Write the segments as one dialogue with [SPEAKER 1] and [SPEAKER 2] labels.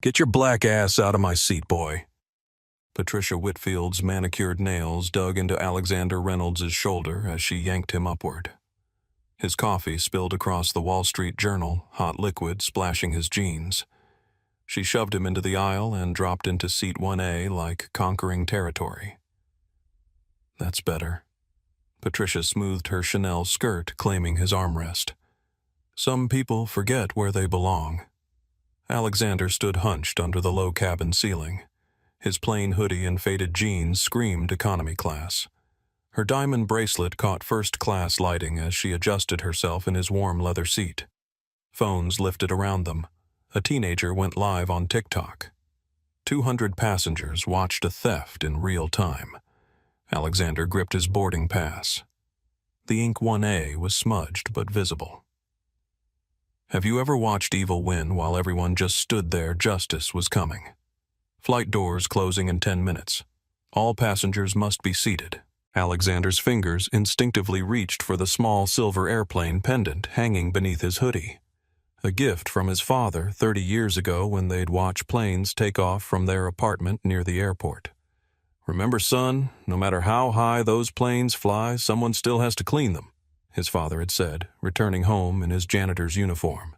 [SPEAKER 1] Get your black ass out of my seat, boy. Patricia Whitfield's manicured nails dug into Alexander Reynolds' shoulder as she yanked him upward. His coffee spilled across the Wall Street Journal, hot liquid splashing his jeans. She shoved him into the aisle and dropped into seat 1A like conquering territory. That's better. Patricia smoothed her Chanel skirt, claiming his armrest. Some people forget where they belong. Alexander stood hunched under the low cabin ceiling. His plain hoodie and faded jeans screamed economy class. Her diamond bracelet caught first-class lighting as she adjusted herself in his warm leather seat. Phones lifted around them. A teenager went live on TikTok. 200 passengers watched a theft in real time. Alexander gripped his boarding pass. The ink 1A was smudged but visible. Have you ever watched evil win while everyone just stood there? Justice was coming. Flight doors closing in 10 minutes. All passengers must be seated. Alexander's fingers instinctively reached for the small silver airplane pendant hanging beneath his hoodie. A gift from his father 30 years ago when they'd watch planes take off from their apartment near the airport. Remember, son, no matter how high those planes fly, someone still has to clean them, his father had said, returning home in his janitor's uniform.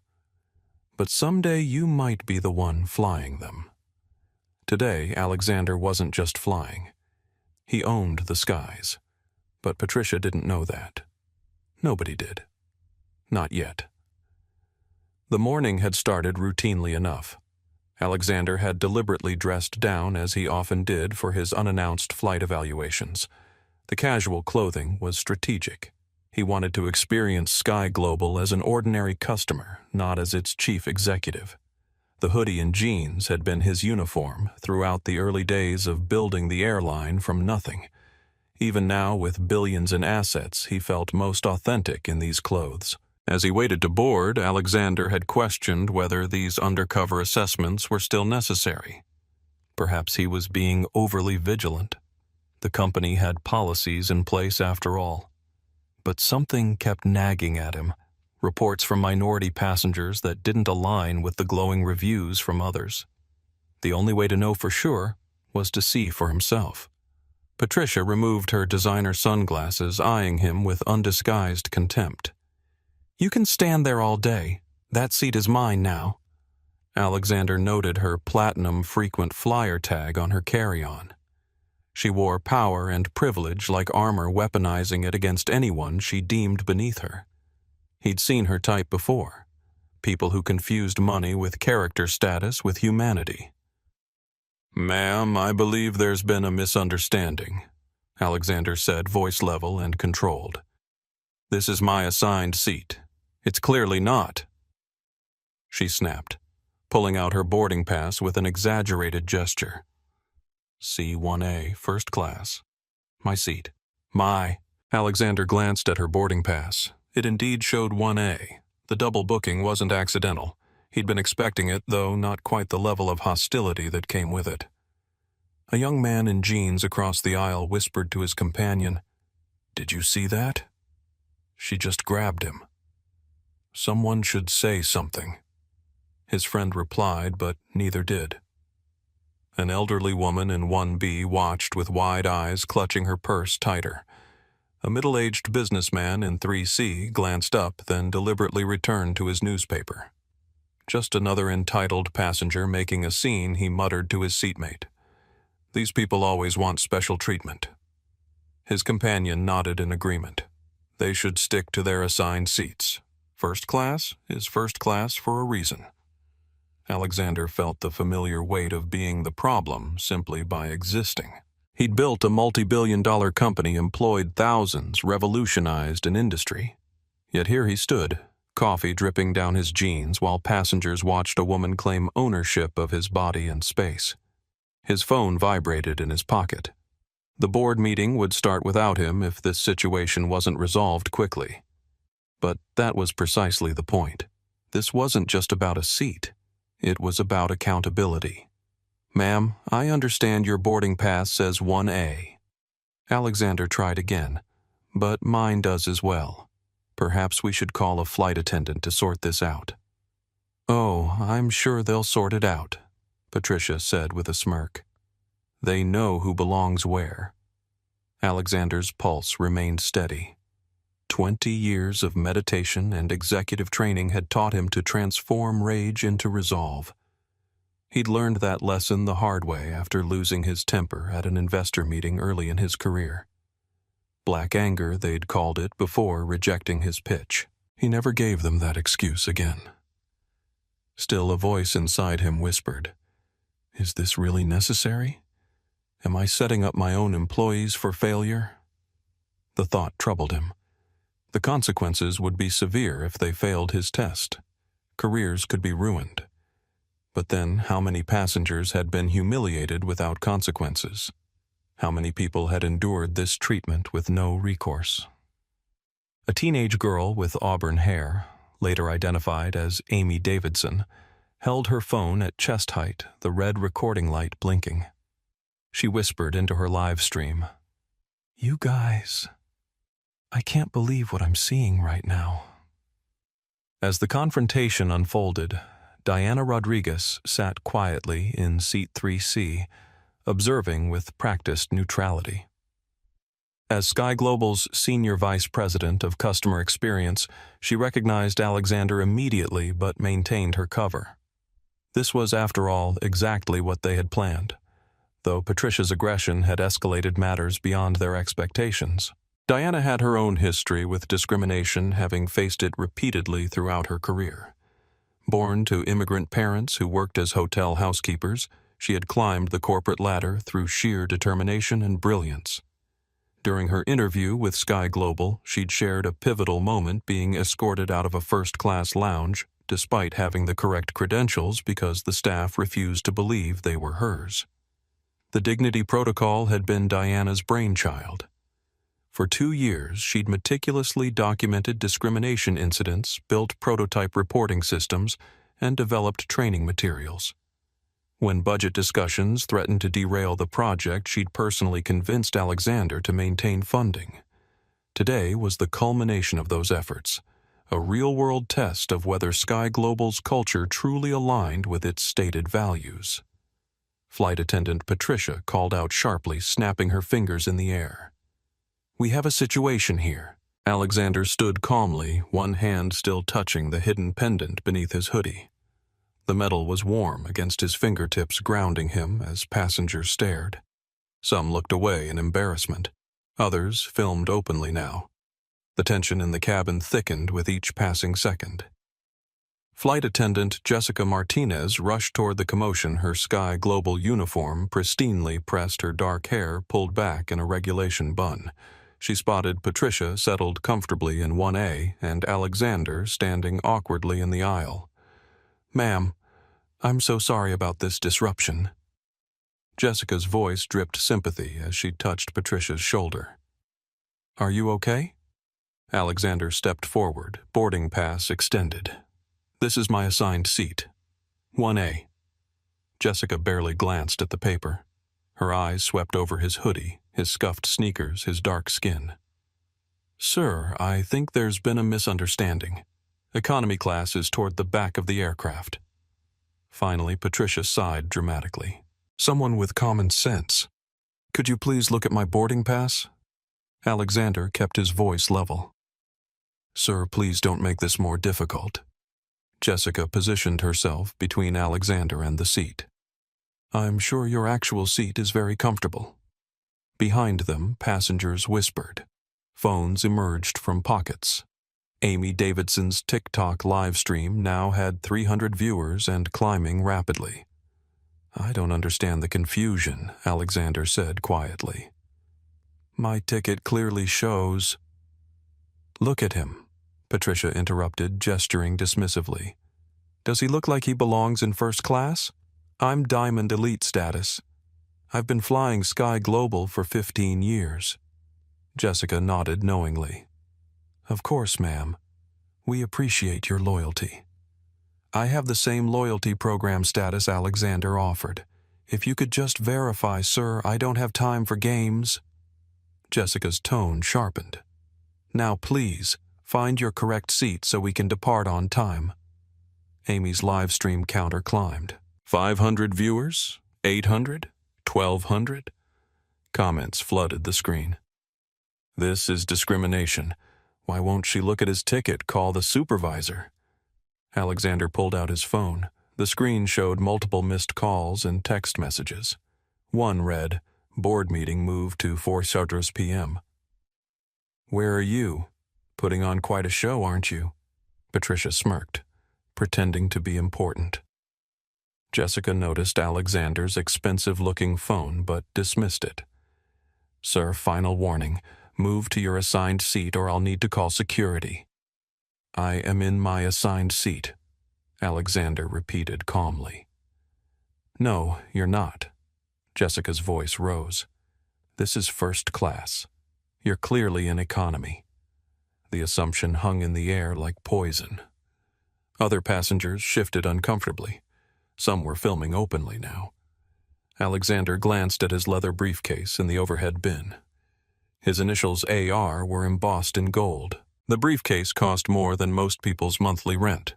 [SPEAKER 1] But someday you might be the one flying them. Today, Alexander wasn't just flying. He owned the skies. But Patricia didn't know that. Nobody did. Not yet. The morning had started routinely enough. Alexander had deliberately dressed down as he often did for his unannounced flight evaluations. The casual clothing was strategic. He wanted to experience Sky Global as an ordinary customer, not as its chief executive. The hoodie and jeans had been his uniform throughout the early days of building the airline from nothing. Even now, with billions in assets, he felt most authentic in these clothes. As he waited to board, Alexander had questioned whether these undercover assessments were still necessary. Perhaps he was being overly vigilant. The company had policies in place after all. But something kept nagging at him. Reports from minority passengers that didn't align with the glowing reviews from others. The only way to know for sure was to see for himself. Patricia removed her designer sunglasses, eyeing him with undisguised contempt. You can stand there all day. That seat is mine now. Alexander noted her platinum frequent flyer tag on her carry-on. She wore power and privilege like armor, weaponizing it against anyone she deemed beneath her. He'd seen her type before. People who confused money with character status with humanity. Ma'am, I believe there's been a misunderstanding, Alexander said, voice level and controlled. This is my assigned seat. It's clearly not. She snapped, pulling out her boarding pass with an exaggerated gesture. C1A, first class. My seat. Alexander glanced at her boarding pass. It indeed showed 1A. The double booking wasn't accidental. He'd been expecting it, though not quite the level of hostility that came with it. A young man in jeans across the aisle whispered to his companion, "Did you see that?" She just grabbed him. Someone should say something. His friend replied, but neither did. An elderly woman in 1B watched with wide eyes, clutching her purse tighter. A middle-aged businessman in 3C glanced up, then deliberately returned to his newspaper. Just another entitled passenger making a scene, he muttered to his seatmate. These people always want special treatment. His companion nodded in agreement. They should stick to their assigned seats. First class is first class for a reason. Alexander felt the familiar weight of being the problem simply by existing. He'd built a multi-billion-dollar company, employed thousands, revolutionized an industry. Yet here he stood, coffee dripping down his jeans while passengers watched a woman claim ownership of his body and space. His phone vibrated in his pocket. The board meeting would start without him if this situation wasn't resolved quickly. But that was precisely the point. This wasn't just about a seat. It was about accountability. Ma'am, I understand your boarding pass says 1A. Alexander tried again, but mine does as well. Perhaps we should call a flight attendant to sort this out. Oh, I'm sure they'll sort it out. Patricia said with a smirk. They know who belongs where. Alexander's pulse remained steady. 20 years of meditation and executive training had taught him to transform rage into resolve. He'd learned that lesson the hard way after losing his temper at an investor meeting early in his career. Black anger, they'd called it before rejecting his pitch. He never gave them that excuse again. Still, a voice inside him whispered, "Is this really necessary? Am I setting up my own employees for failure?" The thought troubled him. The consequences would be severe if they failed his test. Careers could be ruined. But then, how many passengers had been humiliated without consequences? How many people had endured this treatment with no recourse? A teenage girl with auburn hair, later identified as Amy Davidson, held her phone at chest height, the red recording light blinking. She whispered into her live stream, "You guys, I can't believe what I'm seeing right now." As the confrontation unfolded, Diana Rodriguez sat quietly in seat 3C, observing with practiced neutrality. As Sky Global's Senior Vice President of Customer Experience, she recognized Alexander immediately but maintained her cover. This was, after all, exactly what they had planned, though Patricia's aggression had escalated matters beyond their expectations. Diana had her own history with discrimination, having faced it repeatedly throughout her career. Born to immigrant parents who worked as hotel housekeepers, she had climbed the corporate ladder through sheer determination and brilliance. During her interview with Sky Global, she'd shared a pivotal moment being escorted out of a first-class lounge, despite having the correct credentials because the staff refused to believe they were hers. The dignity protocol had been Diana's brainchild. For 2 years, she'd meticulously documented discrimination incidents, built prototype reporting systems, and developed training materials. When budget discussions threatened to derail the project, she'd personally convinced Alexander to maintain funding. Today was the culmination of those efforts, a real-world test of whether Sky Global's culture truly aligned with its stated values. Flight attendant Patricia called out sharply, snapping her fingers in the air. "We have a situation here." Alexander stood calmly, one hand still touching the hidden pendant beneath his hoodie. The metal was warm against his fingertips, grounding him as passengers stared. Some looked away in embarrassment. Others filmed openly now. The tension in the cabin thickened with each passing second. Flight attendant Jessica Martinez rushed toward the commotion, her Sky Global uniform pristinely pressed, her dark hair pulled back in a regulation bun. She spotted Patricia settled comfortably in 1A and Alexander standing awkwardly in the aisle. "Ma'am, I'm so sorry about this disruption." Jessica's voice dripped sympathy as she touched Patricia's shoulder. "Are you okay?" Alexander stepped forward, boarding pass extended. "This is my assigned seat. 1A. Jessica barely glanced at the paper. Her eyes swept over his hoodie, his scuffed sneakers, his dark skin. "Sir, I think there's been a misunderstanding. Economy class is toward the back of the aircraft." Finally, Patricia sighed dramatically. "Someone with common sense. Could you please look at my boarding pass?" Alexander kept his voice level. "Sir, please don't make this more difficult." Jessica positioned herself between Alexander and the seat. "I'm sure your actual seat is very comfortable." Behind them, passengers whispered. Phones emerged from pockets. Amy Davidson's TikTok live stream now had 300 viewers and climbing rapidly. "I don't understand the confusion," Alexander said quietly. "My ticket clearly shows—" "Look at him," Patricia interrupted, gesturing dismissively. "Does he look like he belongs in first class? I'm Diamond Elite status. I've been flying Sky Global for 15 years. Jessica nodded knowingly. "Of course, ma'am. We appreciate your loyalty." "I have the same loyalty program status Alexander offered. If you could just verify, sir, I don't have time for games." Jessica's tone sharpened. "Now please, find your correct seat so we can depart on time." Amy's live stream counter climbed. 500 viewers? 800? 1,200? Comments flooded the screen. This is discrimination. Why won't she look at his ticket, call the supervisor? Alexander pulled out his phone. The screen showed multiple missed calls and text messages. One read, "Board meeting moved to 4:00 p.m. "Where are you? Putting on quite a show, aren't you?" Patricia smirked, pretending to be important. Jessica noticed Alexander's expensive-looking phone but dismissed it. "Sir, final warning. Move to your assigned seat or I'll need to call security." "I am in my assigned seat," Alexander repeated calmly. "No, you're not." Jessica's voice rose. "This is first class. You're clearly in economy." The assumption hung in the air like poison. Other passengers shifted uncomfortably. Some were filming openly now. Alexander glanced at his leather briefcase in the overhead bin. His initials AR were embossed in gold. The briefcase cost more than most people's monthly rent.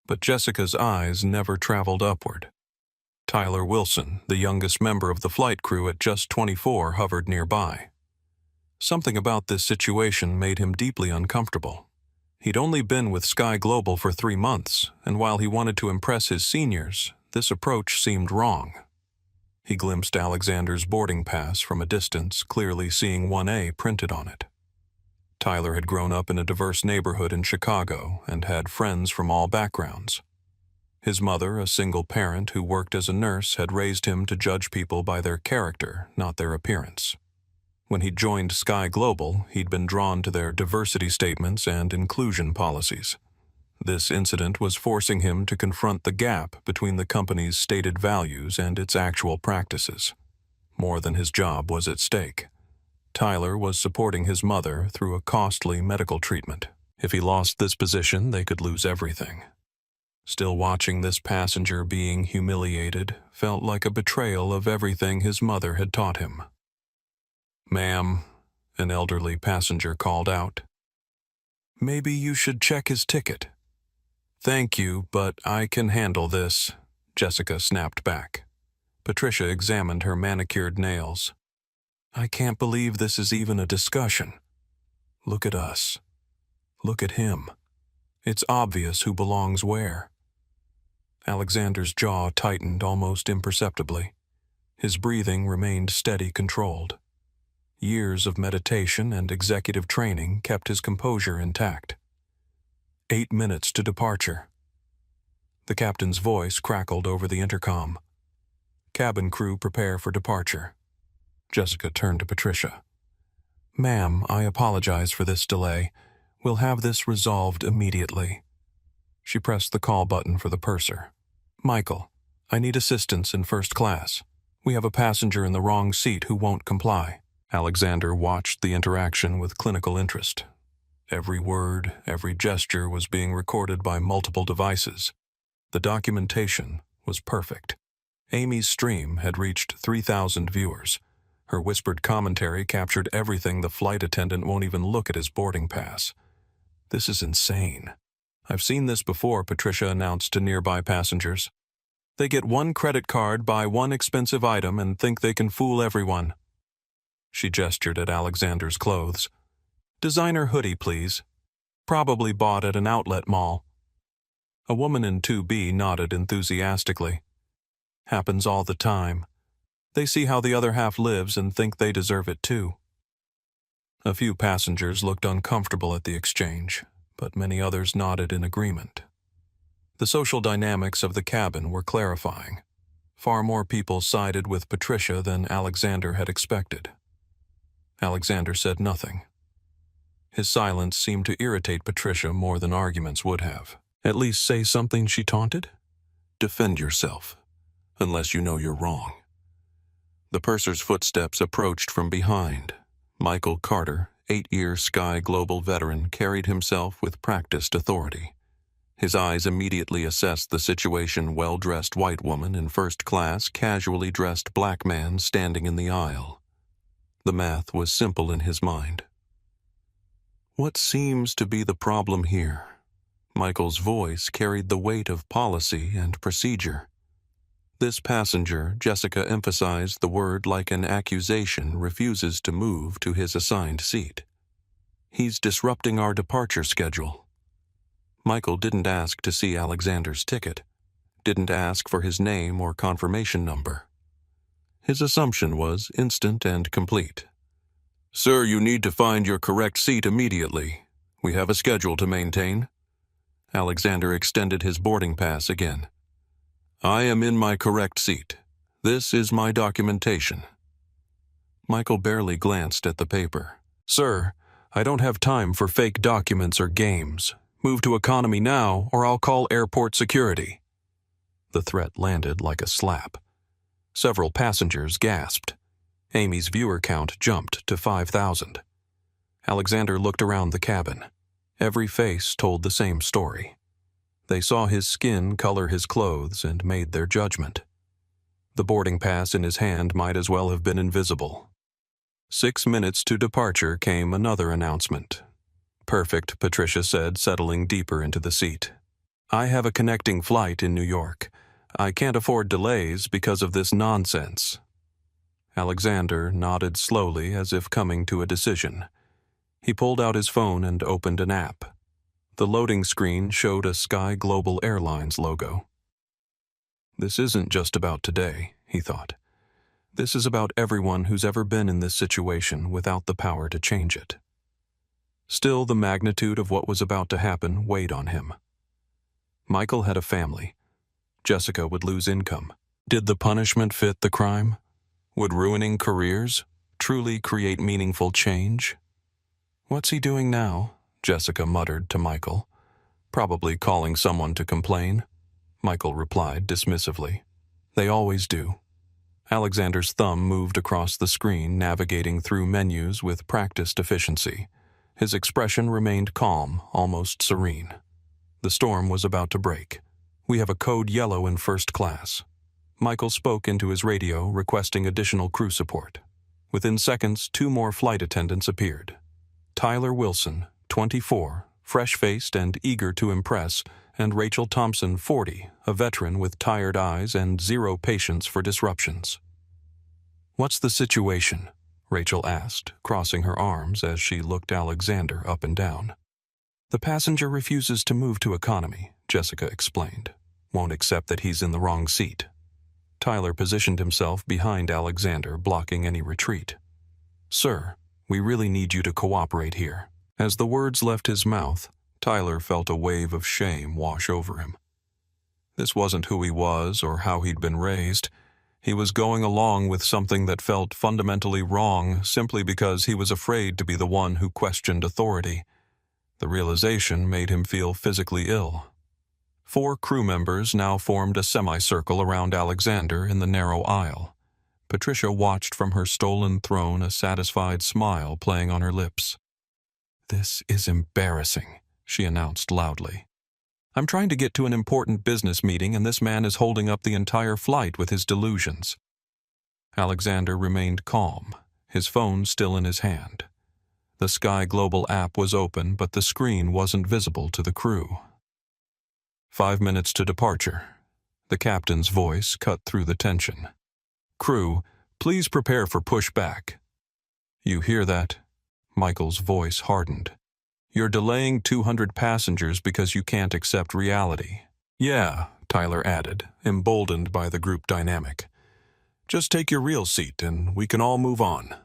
[SPEAKER 1] But Jessica's eyes never traveled upward. Tyler Wilson, the youngest member of the flight crew at just 24, hovered nearby. Something about this situation made him deeply uncomfortable. He'd only been with Sky Global for 3 months, and while he wanted to impress his seniors, this approach seemed wrong. He glimpsed Alexander's boarding pass from a distance, clearly seeing 1A printed on it. Tyler had grown up in a diverse neighborhood in Chicago and had friends from all backgrounds. His mother, a single parent who worked as a nurse, had raised him to judge people by their character, not their appearance. When he joined Sky Global, he'd been drawn to their diversity statements and inclusion policies. This incident was forcing him to confront the gap between the company's stated values and its actual practices. More than his job was at stake. Tyler was supporting his mother through a costly medical treatment. If he lost this position, they could lose everything. Still, watching this passenger being humiliated felt like a betrayal of everything his mother had taught him. "Ma'am," an elderly passenger called out. "Maybe you should check his ticket." "Thank you, but I can handle this," Jessica snapped back. Patricia examined her manicured nails. "I can't believe this is even a discussion. Look at us. Look at him. It's obvious who belongs where." Alexander's jaw tightened almost imperceptibly. His breathing remained steady, controlled. Years of meditation and executive training kept his composure intact. 8 minutes to departure. The captain's voice crackled over the intercom. "Cabin crew prepare for departure." Jessica turned to Patricia. "Ma'am, I apologize for this delay. We'll have this resolved immediately." She pressed the call button for the purser. "Michael, I need assistance in first class. We have a passenger in the wrong seat who won't comply." Alexander watched the interaction with clinical interest. Every word, every gesture was being recorded by multiple devices. The documentation was perfect. Amy's stream had reached 3,000 viewers. Her whispered commentary captured everything the flight attendant won't even look at his boarding pass. "This is insane. I've seen this before," Patricia announced to nearby passengers. "They get one credit card, buy one expensive item, and think they can fool everyone." She gestured at Alexander's clothes. "Designer hoodie, please. Probably bought at an outlet mall." A woman in 2B nodded enthusiastically. "Happens all the time. They see how the other half lives and think they deserve it too." A few passengers looked uncomfortable at the exchange, but many others nodded in agreement. The social dynamics of the cabin were clarifying. Far more people sided with Patricia than Alexander had expected. Alexander said nothing. His silence seemed to irritate Patricia more than arguments would have. "At least say something," she taunted. "Defend yourself, unless you know you're wrong." The purser's footsteps approached from behind. Michael Carter, 8-year Sky Global veteran, carried himself with practiced authority. His eyes immediately assessed the situation. Well-dressed white woman in first class, casually dressed black man standing in the aisle. The math was simple in his mind. "What seems to be the problem here?" Michael's voice carried the weight of policy and procedure. This passenger, Jessica emphasized the word like an accusation, refuses to move to his assigned seat. He's disrupting our departure schedule. Michael didn't ask to see Alexander's ticket, didn't ask for his name or confirmation number. His assumption was instant and complete. "Sir, you need to find your correct seat immediately. We have a schedule to maintain." Alexander extended his boarding pass again. "I am in my correct seat. This is my documentation." Michael barely glanced at the paper. "Sir, I don't have time for fake documents or games. Move to economy now, or I'll call airport security." The threat landed like a slap. Several passengers gasped. Amy's viewer count jumped to 5,000. Alexander looked around the cabin. Every face told the same story. They saw his skin color his clothes and made their judgment. The boarding pass in his hand might as well have been invisible. 6 minutes to departure came another announcement. "Perfect," Patricia said, settling deeper into the seat. "I have a connecting flight in New York. I can't afford delays because of this nonsense." Alexander nodded slowly as if coming to a decision. He pulled out his phone and opened an app. The loading screen showed a Sky Global Airlines logo. "This isn't just about today," he thought. "This is about everyone who's ever been in this situation without the power to change it." Still, the magnitude of what was about to happen weighed on him. Michael had a family. Jessica would lose income. Did the punishment fit the crime? Would ruining careers truly create meaningful change? "What's he doing now?" Jessica muttered to Michael. "Probably calling someone to complain," Michael replied dismissively. "They always do." Alexander's thumb moved across the screen, navigating through menus with practiced efficiency. His expression remained calm, almost serene. The storm was about to break. "We have a code yellow in first class." Michael spoke into his radio, requesting additional crew support. Within seconds, 2 more flight attendants appeared. Tyler Wilson, 24, fresh-faced and eager to impress, and Rachel Thompson, 40, a veteran with tired eyes and zero patience for disruptions. "What's the situation?" Rachel asked, crossing her arms as she looked Alexander up and down. "The passenger refuses to move to economy," Jessica explained. "Won't accept that he's in the wrong seat." Tyler positioned himself behind Alexander, blocking any retreat. "Sir, we really need you to cooperate here." As the words left his mouth, Tyler felt a wave of shame wash over him. This wasn't who he was or how he'd been raised. He was going along with something that felt fundamentally wrong simply because he was afraid to be the one who questioned authority. The realization made him feel physically ill. 4 crew members now formed a semicircle around Alexander in the narrow aisle. Patricia watched from her stolen throne, a satisfied smile playing on her lips. "This is embarrassing," she announced loudly. "I'm trying to get to an important business meeting, and this man is holding up the entire flight with his delusions." Alexander remained calm, his phone still in his hand. The Sky Global app was open, but the screen wasn't visible to the crew. 5 minutes to departure. The captain's voice cut through the tension. "Crew, please prepare for pushback." "You hear that?" Michael's voice hardened. "You're delaying 200 passengers because you can't accept reality." "Yeah," Tyler added, emboldened by the group dynamic. "Just take your real seat and we can all move on."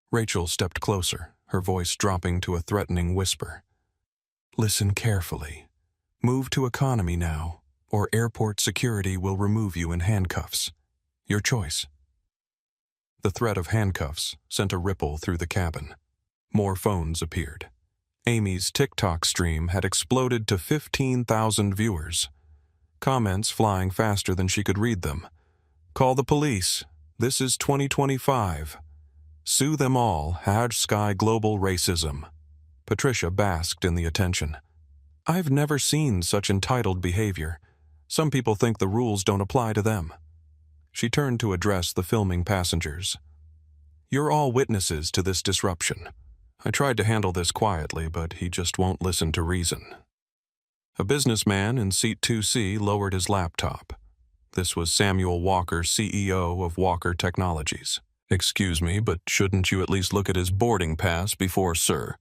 [SPEAKER 1] Rachel stepped closer, her voice dropping to a threatening whisper. "Listen carefully. Move to economy now, or airport security will remove you in handcuffs. Your choice." The threat of handcuffs sent a ripple through the cabin. More phones appeared. Amy's TikTok stream had exploded to 15,000 viewers. Comments flying faster than she could read them. "Call the police. This is 2025. Sue them all. #Sky Global Racism." Patricia basked in the attention. "I've never seen such entitled behavior. Some people think the rules don't apply to them." She turned to address the filming passengers. "You're all witnesses to this disruption. I tried to handle this quietly, but he just won't listen to reason." A businessman in seat 2C lowered his laptop. This was Samuel Walker, CEO of Walker Technologies. "Excuse me, but shouldn't you at least look at his boarding pass before, sir?"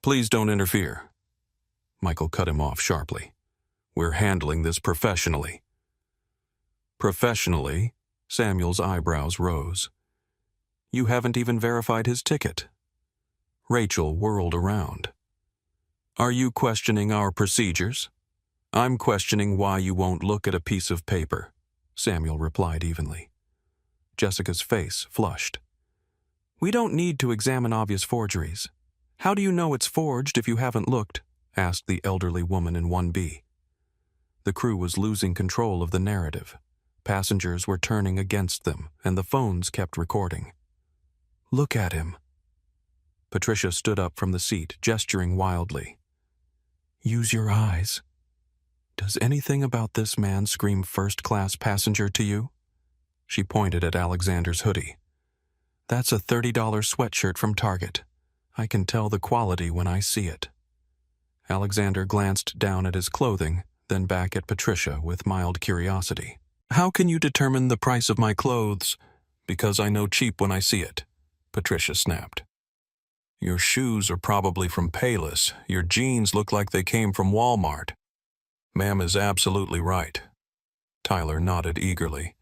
[SPEAKER 1] "Please don't interfere." Michael cut him off sharply. "We're handling this professionally." "Professionally?" Samuel's eyebrows rose. "You haven't even verified his ticket." Rachel whirled around. "Are you questioning our procedures?" "I'm questioning why you won't look at a piece of paper," Samuel replied evenly. Jessica's face flushed. "We don't need to examine obvious forgeries. How do you know it's forged if you haven't looked?" asked the elderly woman in 1B. The crew was losing control of the narrative. Passengers were turning against them, and the phones kept recording. "Look at him." Patricia stood up from the seat, gesturing wildly. "Use your eyes. Does anything about this man scream first-class passenger to you?" She pointed at Alexander's hoodie. "That's a $30 sweatshirt from Target. I can tell the quality when I see it." Alexander glanced down at his clothing, then back at Patricia with mild curiosity. "How can you determine the price of my clothes?" "Because I know cheap when I see it," Patricia snapped. "Your shoes are probably from Payless. Your jeans look like they came from Walmart." "Ma'am is absolutely right." Tyler nodded eagerly.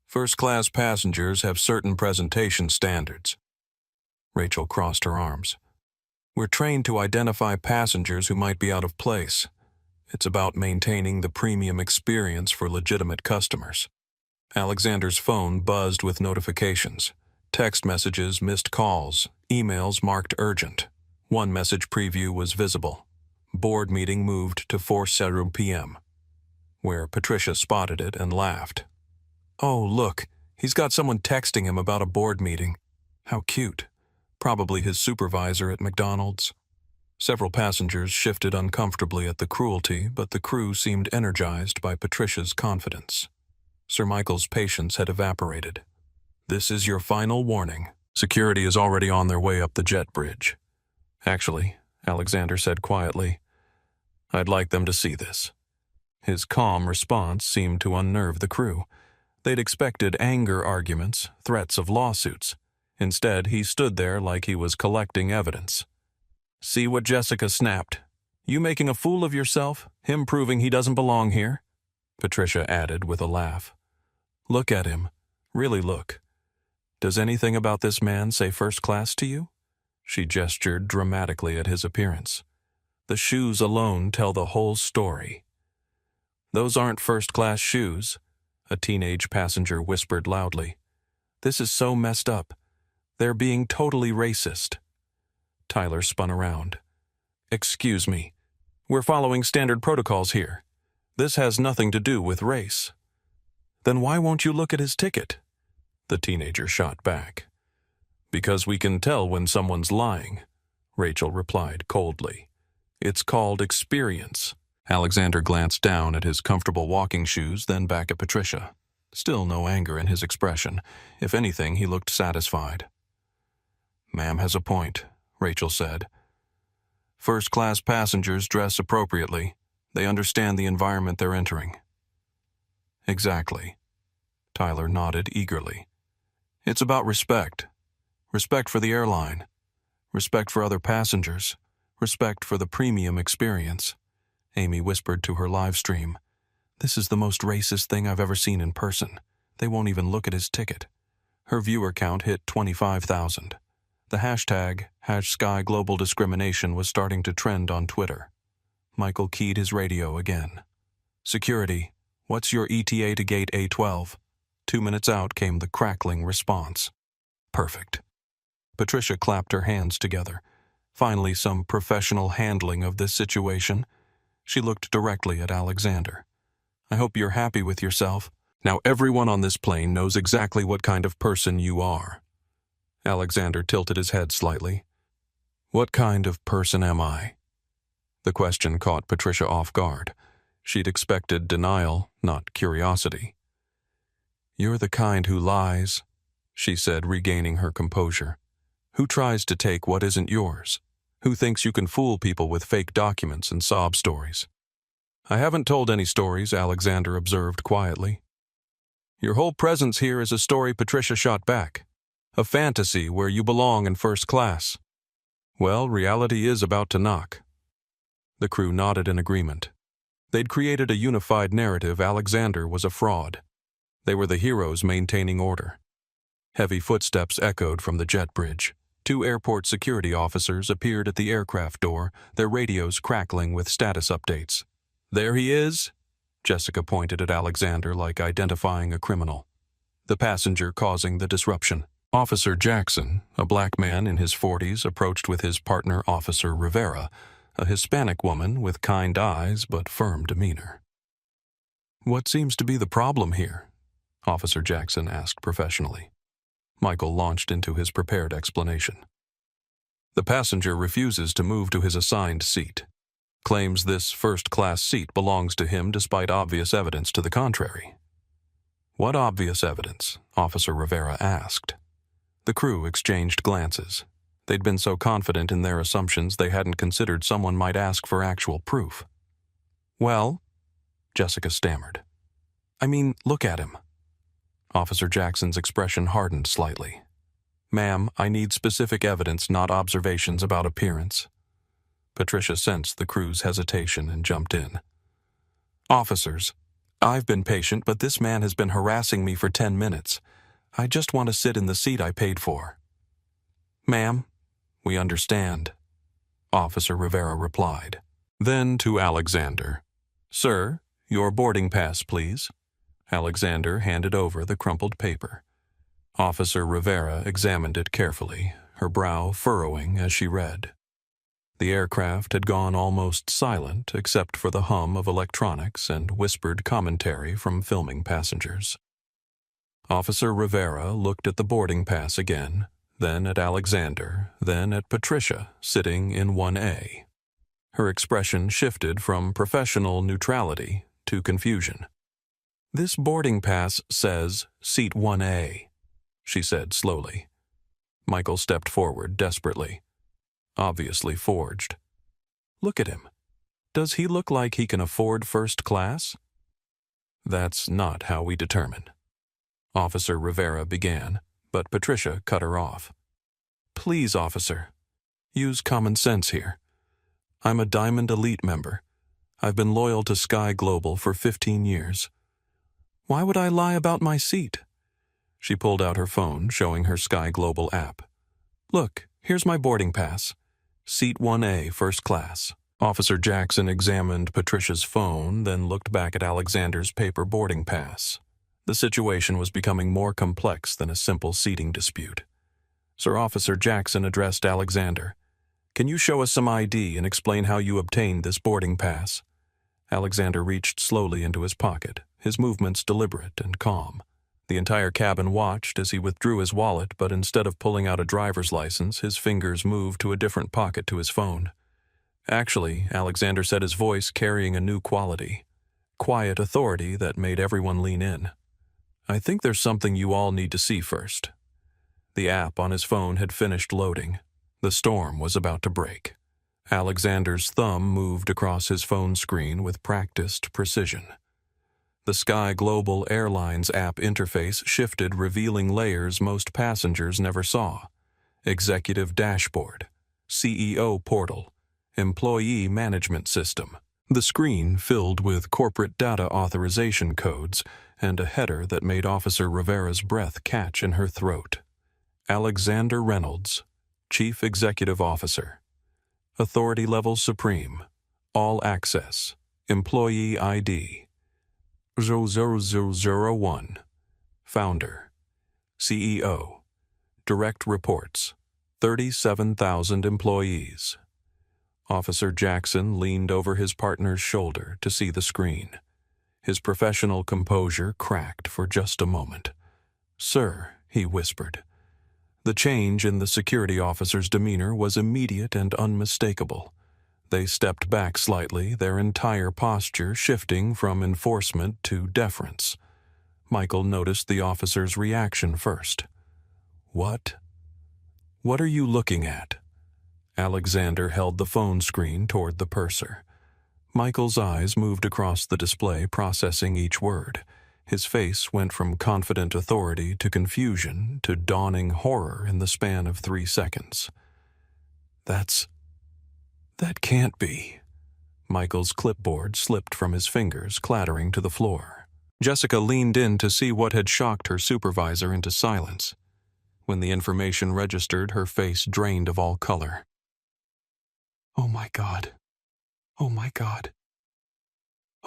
[SPEAKER 1] "First-class passengers have certain presentation standards." Rachel crossed her arms. "We're trained to identify passengers who might be out of place. It's about maintaining the premium experience for legitimate customers." Alexander's phone buzzed with notifications. Text messages, missed calls, emails marked urgent. One message preview was visible. Board meeting moved to 4:00 p.m., where Patricia spotted it and laughed. "Oh, look, he's got someone texting him about a board meeting. How cute. Probably his supervisor at McDonald's." Several passengers shifted uncomfortably at the cruelty, but the crew seemed energized by Patricia's confidence. Sir Michael's patience had evaporated. "This is your final warning. Security is already on their way up the jet bridge." "Actually," Alexander said quietly, "I'd like them to see this." His calm response seemed to unnerve the crew. They'd expected anger arguments, threats of lawsuits. Instead, he stood there like he was collecting evidence. "See what Jessica snapped? You making a fool of yourself? Him proving he doesn't belong here?" Patricia added with a laugh. "Look at him. Really look. Does anything about this man say first class to you?" She gestured dramatically at his appearance. "The shoes alone tell the whole story." "Those aren't first-class shoes," a teenage passenger whispered loudly. "This is so messed up. They're being totally racist." Tyler spun around. "Excuse me. We're following standard protocols here. This has nothing to do with race." "Then why won't you look at his ticket?" the teenager shot back. "Because we can tell when someone's lying," Rachel replied coldly. "It's called experience." Alexander glanced down at his comfortable walking shoes, then back at Patricia. Still no anger in his expression. If anything, he looked satisfied. "Ma'am has a point," Rachel said. "First-class passengers dress appropriately. They understand the environment they're entering." "Exactly." Tyler nodded eagerly. "It's about respect. Respect for the airline. Respect for other passengers. Respect for the premium experience." Amy whispered to her live stream. "This is the most racist thing I've ever seen in person. They won't even look at his ticket." Her viewer count hit 25,000. The hashtag #SkyGlobalDiscrimination was starting to trend on Twitter. Michael keyed his radio again. "Security, what's your ETA to gate A12? 2 minutes out came the crackling response. "Perfect." Patricia clapped her hands together. Finally, some professional handling of this situation. She looked directly at Alexander. "I hope you're happy with yourself. Now everyone on this plane knows exactly what kind of person you are." Alexander tilted his head slightly. "What kind of person am I?" The question caught Patricia off guard. She'd expected denial, not curiosity. "You're the kind who lies," she said, regaining her composure. "Who tries to take what isn't yours? Who thinks you can fool people with fake documents and sob stories?" "I haven't told any stories," Alexander observed quietly. Your whole presence here is a story Patricia shot back. A fantasy where you belong in first class. Well, reality is about to knock. The crew nodded in agreement. They'd created a unified narrative Alexander was a fraud. They were the heroes maintaining order. Heavy footsteps echoed from the jet bridge. 2 airport security officers appeared at the aircraft door, their radios crackling with status updates. "There he is," Jessica pointed at Alexander like identifying a criminal. The passenger causing the disruption. Officer Jackson, a black man in his 40s, approached with his partner Officer Rivera, a Hispanic woman with kind eyes but firm demeanor. "What seems to be the problem here?" Officer Jackson asked professionally. Michael launched into his prepared explanation. "The passenger refuses to move to his assigned seat. Claims this first-class seat belongs to him despite obvious evidence to the contrary." "What obvious evidence?" Officer Rivera asked. The crew exchanged glances. They'd been so confident in their assumptions they hadn't considered someone might ask for actual proof. "Well," Jessica stammered. "I mean, look at him." Officer Jackson's expression hardened slightly. "Ma'am, I need specific evidence, not observations about appearance." Patricia sensed the crew's hesitation and jumped in. "Officers, I've been patient, but this man has been harassing me for 10 minutes. I just want to sit in the seat I paid for." "Ma'am, we understand," Officer Rivera replied. Then to Alexander. "Sir, your boarding pass, please." Alexander handed over the crumpled paper. Officer Rivera examined it carefully, her brow furrowing as she read. The aircraft had gone almost silent except for the hum of electronics and whispered commentary from filming passengers. Officer Rivera looked at the boarding pass again, then at Alexander, then at Patricia, sitting in 1A. Her expression shifted from professional neutrality to confusion. "This boarding pass says seat 1A, she said slowly. Michael stepped forward desperately. Obviously forged. "Look at him. Does he look like he can afford first class?" "That's not how we determine." Officer Rivera began, but Patricia cut her off. "Please, officer, use common sense here. I'm a Diamond Elite member. I've been loyal to Sky Global for 15 years. Why would I lie about my seat?" She pulled out her phone, showing her Sky Global app. "Look, here's my boarding pass. Seat 1A, first class." Officer Jackson examined Patricia's phone, then looked back at Alexander's paper boarding pass. The situation was becoming more complex than a simple seating dispute. Sir Officer Jackson addressed Alexander. "Can you show us some ID and explain how you obtained this boarding pass?" Alexander reached slowly into his pocket, his movements deliberate and calm. The entire cabin watched as he withdrew his wallet, but instead of pulling out a driver's license, his fingers moved to a different pocket to his phone. Actually, Alexander said, his voice carrying a new quality. Quiet authority that made everyone lean in. "I think there's something you all need to see first." The app on his phone had finished loading. The storm was about to break. Alexander's thumb moved across his phone screen with practiced precision. The Sky Global Airlines app interface shifted, revealing layers most passengers never saw. Executive dashboard, CEO portal, employee management system. The screen filled with corporate data authorization codes and a header that made Officer Rivera's breath catch in her throat. Alexander Reynolds, Chief Executive Officer. Authority level supreme. All access. Employee ID. 00001. Founder. CEO. Direct reports. 37,000 employees. Officer Jackson leaned over his partner's shoulder to see the screen. His professional composure cracked for just a moment. "Sir," he whispered. The change in the security officer's demeanor was immediate and unmistakable. They stepped back slightly, their entire posture shifting from enforcement to deference. Michael noticed the officer's reaction first. "What? What are you looking at?" Alexander held the phone screen toward the purser. Michael's eyes moved across the display, processing each word. His face went from confident authority to confusion to dawning horror in the span of 3 seconds. That can't be. Michael's clipboard slipped from his fingers, clattering to the floor. Jessica leaned in to see what had shocked her supervisor into silence. When the information registered, her face drained of all color. "Oh my God. Oh my God.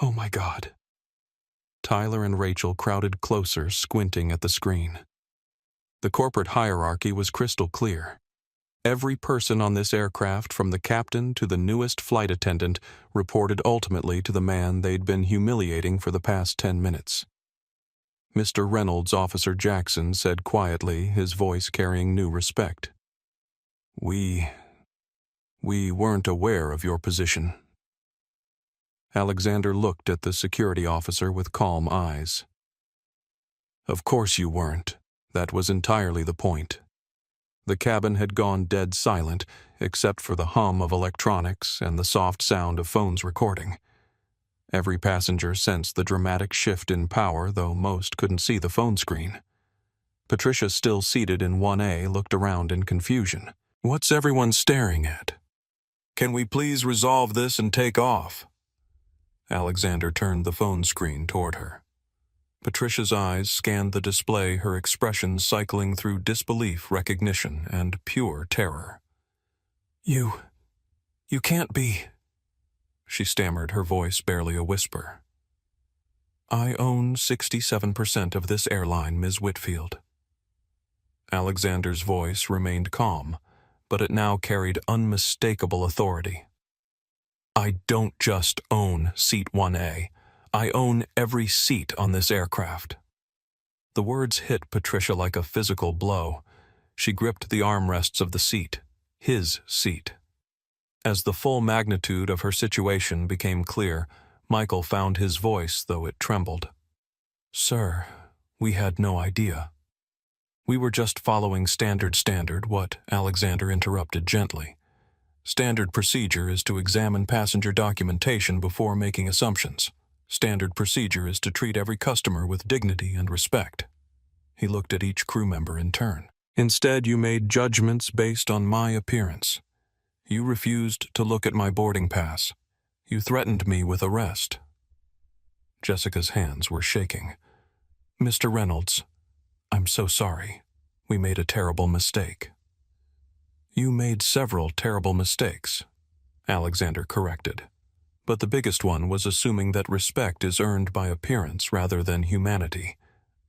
[SPEAKER 1] Oh my God." Tyler and Rachel crowded closer, squinting at the screen. The corporate hierarchy was crystal clear. Every person on this aircraft, from the captain to the newest flight attendant, reported ultimately to the man they'd been humiliating for the past 10 minutes. Mr. Reynolds, Officer Jackson, said quietly, his voice carrying new respect. We weren't aware of your position." Alexander looked at the security officer with calm eyes. "Of course you weren't. That was entirely the point." The cabin had gone dead silent, except for the hum of electronics and the soft sound of phones recording. Every passenger sensed the dramatic shift in power, though most couldn't see the phone screen. Patricia, still seated in 1A, looked around in confusion. "What's everyone staring at? Can we please resolve this and take off?" Alexander turned the phone screen toward her. Patricia's eyes scanned the display, her expression cycling through disbelief, recognition, and pure terror. You can't be," she stammered, her voice barely a whisper. "I own 67% of this airline, Ms. Whitfield." Alexander's voice remained calm, but it now carried unmistakable authority. "I don't just own Seat 1A. I own every seat on this aircraft." The words hit Patricia like a physical blow. She gripped the armrests of the seat, his seat. As the full magnitude of her situation became clear, Michael found his voice, though it trembled. "Sir, we had no idea." "We were just following standard," what Alexander interrupted gently. "Standard procedure is to examine passenger documentation before making assumptions. Standard procedure is to treat every customer with dignity and respect." He looked at each crew member in turn. "Instead, you made judgments based on my appearance. You refused to look at my boarding pass. You threatened me with arrest." Jessica's hands were shaking. "Mr. Reynolds, I'm so sorry. We made a terrible mistake." "You made several terrible mistakes," Alexander corrected. "But the biggest one was assuming that respect is earned by appearance rather than humanity."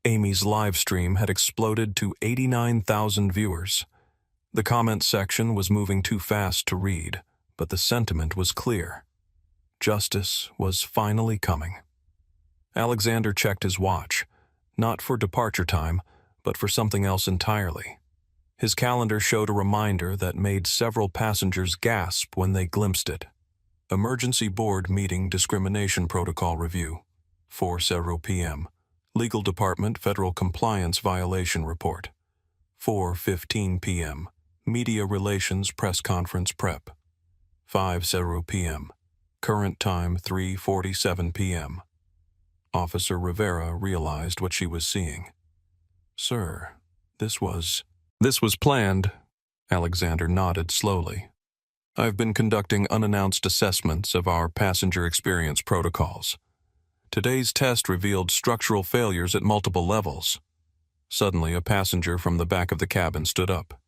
[SPEAKER 1] Amy's live stream had exploded to 89,000 viewers. The comment section was moving too fast to read, but the sentiment was clear. Justice was finally coming. Alexander checked his watch, not for departure time, but for something else entirely. His calendar showed a reminder that made several passengers gasp when they glimpsed it. Emergency Board Meeting Discrimination Protocol Review, 4:00 p.m. Legal Department Federal Compliance Violation Report, 4:15 p.m. Media Relations Press Conference Prep, 5:00 p.m. Current time 3:47 p.m. Officer Rivera realized what she was seeing. "Sir, this was planned." Alexander nodded slowly. "I've been conducting unannounced assessments of our passenger experience protocols. Today's test revealed structural failures at multiple levels." Suddenly, a passenger from the back of the cabin stood up.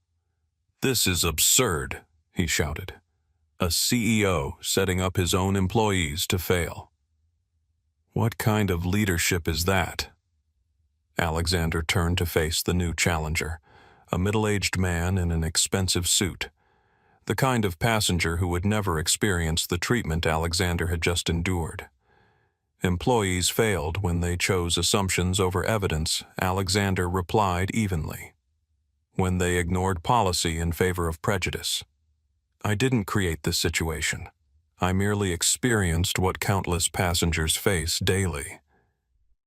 [SPEAKER 1] "This is absurd," he shouted. "A CEO setting up his own employees to fail. What kind of leadership is that?" Alexander turned to face the new challenger, a middle-aged man in an expensive suit. The kind of passenger who would never experience the treatment Alexander had just endured. Employees failed when they chose assumptions over evidence, Alexander replied evenly. When they ignored policy in favor of prejudice. "I didn't create this situation. I merely experienced what countless passengers face daily."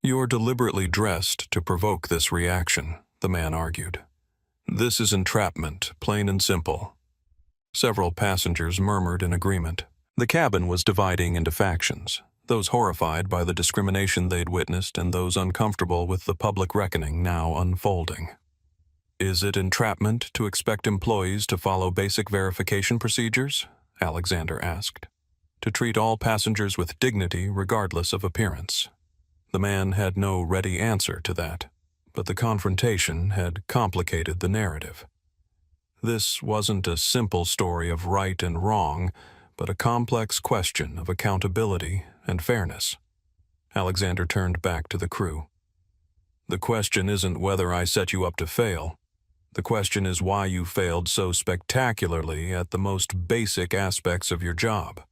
[SPEAKER 1] "You're deliberately dressed to provoke this reaction," the man argued. "This is entrapment, plain and simple." Several passengers murmured in agreement. The cabin was dividing into factions. those horrified by the discrimination they'd witnessed and those uncomfortable with the public reckoning now unfolding. "Is it entrapment to expect employees to follow basic verification procedures?" Alexander asked. "To treat all passengers with dignity regardless of appearance?" The man had no ready answer to that, but the confrontation had complicated the narrative. This wasn't a simple story of right and wrong, but a complex question of accountability and fairness. Alexander turned back to the crew. "The question isn't whether I set you up to fail. The question is why you failed so spectacularly at the most basic aspects of your job."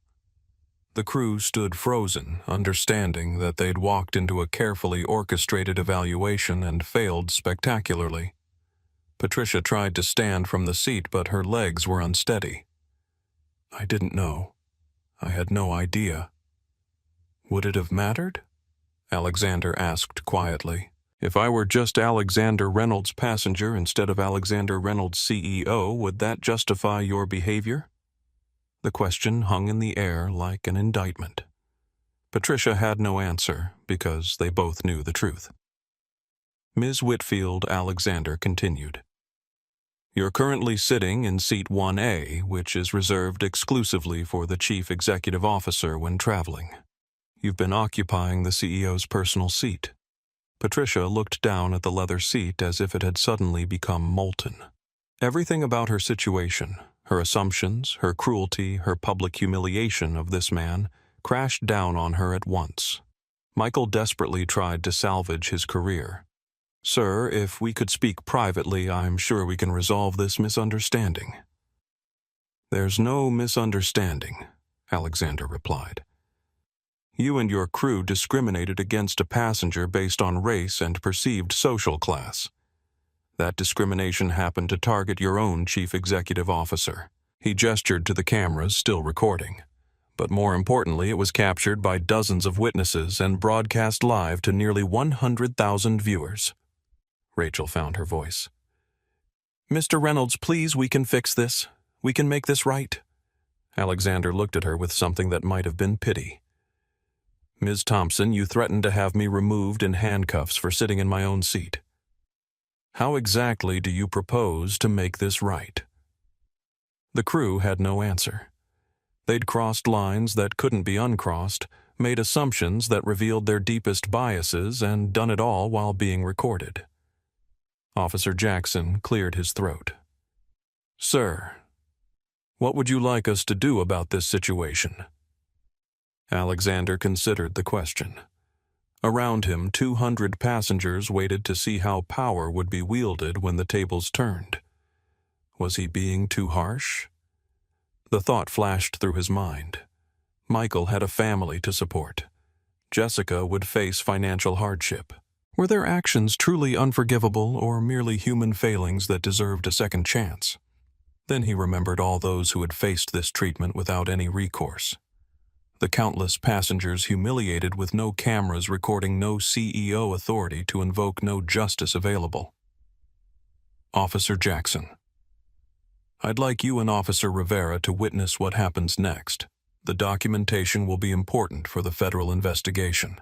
[SPEAKER 1] The crew stood frozen, understanding that they'd walked into a carefully orchestrated evaluation and failed spectacularly. Patricia tried to stand from the seat, but her legs were unsteady. "I didn't know. I had no idea." "Would it have mattered?" Alexander asked quietly. "If I were just Alexander Reynolds' passenger instead of Alexander Reynolds' CEO, would that justify your behavior?" The question hung in the air like an indictment. Patricia had no answer because they both knew the truth. Ms. Whitfield Alexander continued. "You're currently sitting in seat 1A, which is reserved exclusively for the chief executive officer when traveling. You've been occupying the CEO's personal seat." Patricia looked down at the leather seat as if it had suddenly become molten. Everything about her situation, her assumptions, her cruelty, her public humiliation of this man, crashed down on her at once. Michael desperately tried to salvage his career. "Sir, if we could speak privately, I'm sure we can resolve this misunderstanding." "There's no misunderstanding," Alexander replied. "You and your crew discriminated against a passenger based on race and perceived social class. That discrimination happened to target your own chief executive officer." He gestured to the cameras still recording. But more importantly, it was captured by dozens of witnesses and broadcast live to nearly 100,000 viewers. Rachel found her voice. "Mr. Reynolds, please, we can fix this. We can make this right." Alexander looked at her with something that might have been pity. "Ms. Thompson, you threatened to have me removed in handcuffs for sitting in my own seat. How exactly do you propose to make this right?" The crew had no answer. They'd crossed lines that couldn't be uncrossed, made assumptions that revealed their deepest biases, and done it all while being recorded. Officer Jackson cleared his throat. "Sir, what would you like us to do about this situation?" Alexander considered the question. Around him, 200 passengers waited to see how power would be wielded when the tables turned. Was he being too harsh? The thought flashed through his mind. Michael had a family to support. Jessica would face financial hardship. Were their actions truly unforgivable or merely human failings that deserved a second chance? Then he remembered all those who had faced this treatment without any recourse. The countless passengers humiliated with no cameras recording, no CEO authority to invoke, no justice available. "Officer Jackson, I'd like you and Officer Rivera to witness what happens next. The documentation will be important for the federal investigation."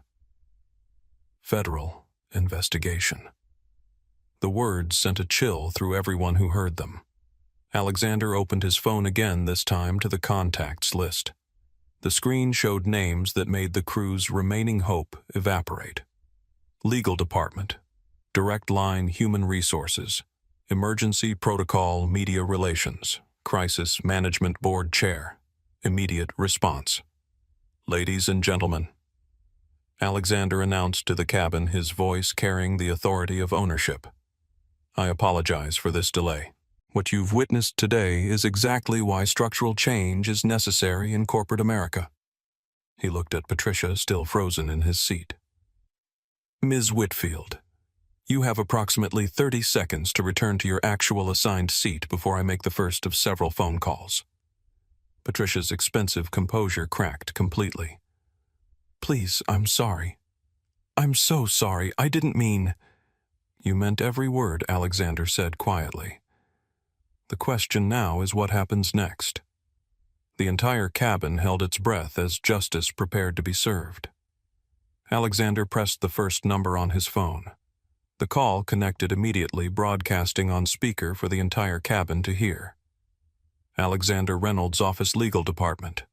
[SPEAKER 1] Federal investigation. The words sent a chill through everyone who heard them. Alexander opened his phone again, this time to the contacts list. The screen showed names that made the crew's remaining hope evaporate. Legal Department, Direct Line Human Resources, Emergency Protocol Media Relations, Crisis Management Board Chair, Immediate Response. "Ladies and gentlemen," Alexander announced to the cabin, his voice carrying the authority of ownership, "I apologize for this delay. What you've witnessed today is exactly why structural change is necessary in corporate America." He looked at Patricia, still frozen in his seat. "Ms. Whitfield, you have approximately 30 seconds to return to your actual assigned seat before I make the first of several phone calls." Patricia's expensive composure cracked completely. "Please, I'm sorry. I'm so sorry. I didn't mean—" "You meant every word," Alexander said quietly. "The question now is what happens next." The entire cabin held its breath as justice prepared to be served. Alexander pressed the first number on his phone. The call connected immediately, broadcasting on speaker for the entire cabin to hear. Alexander Reynolds' office legal department.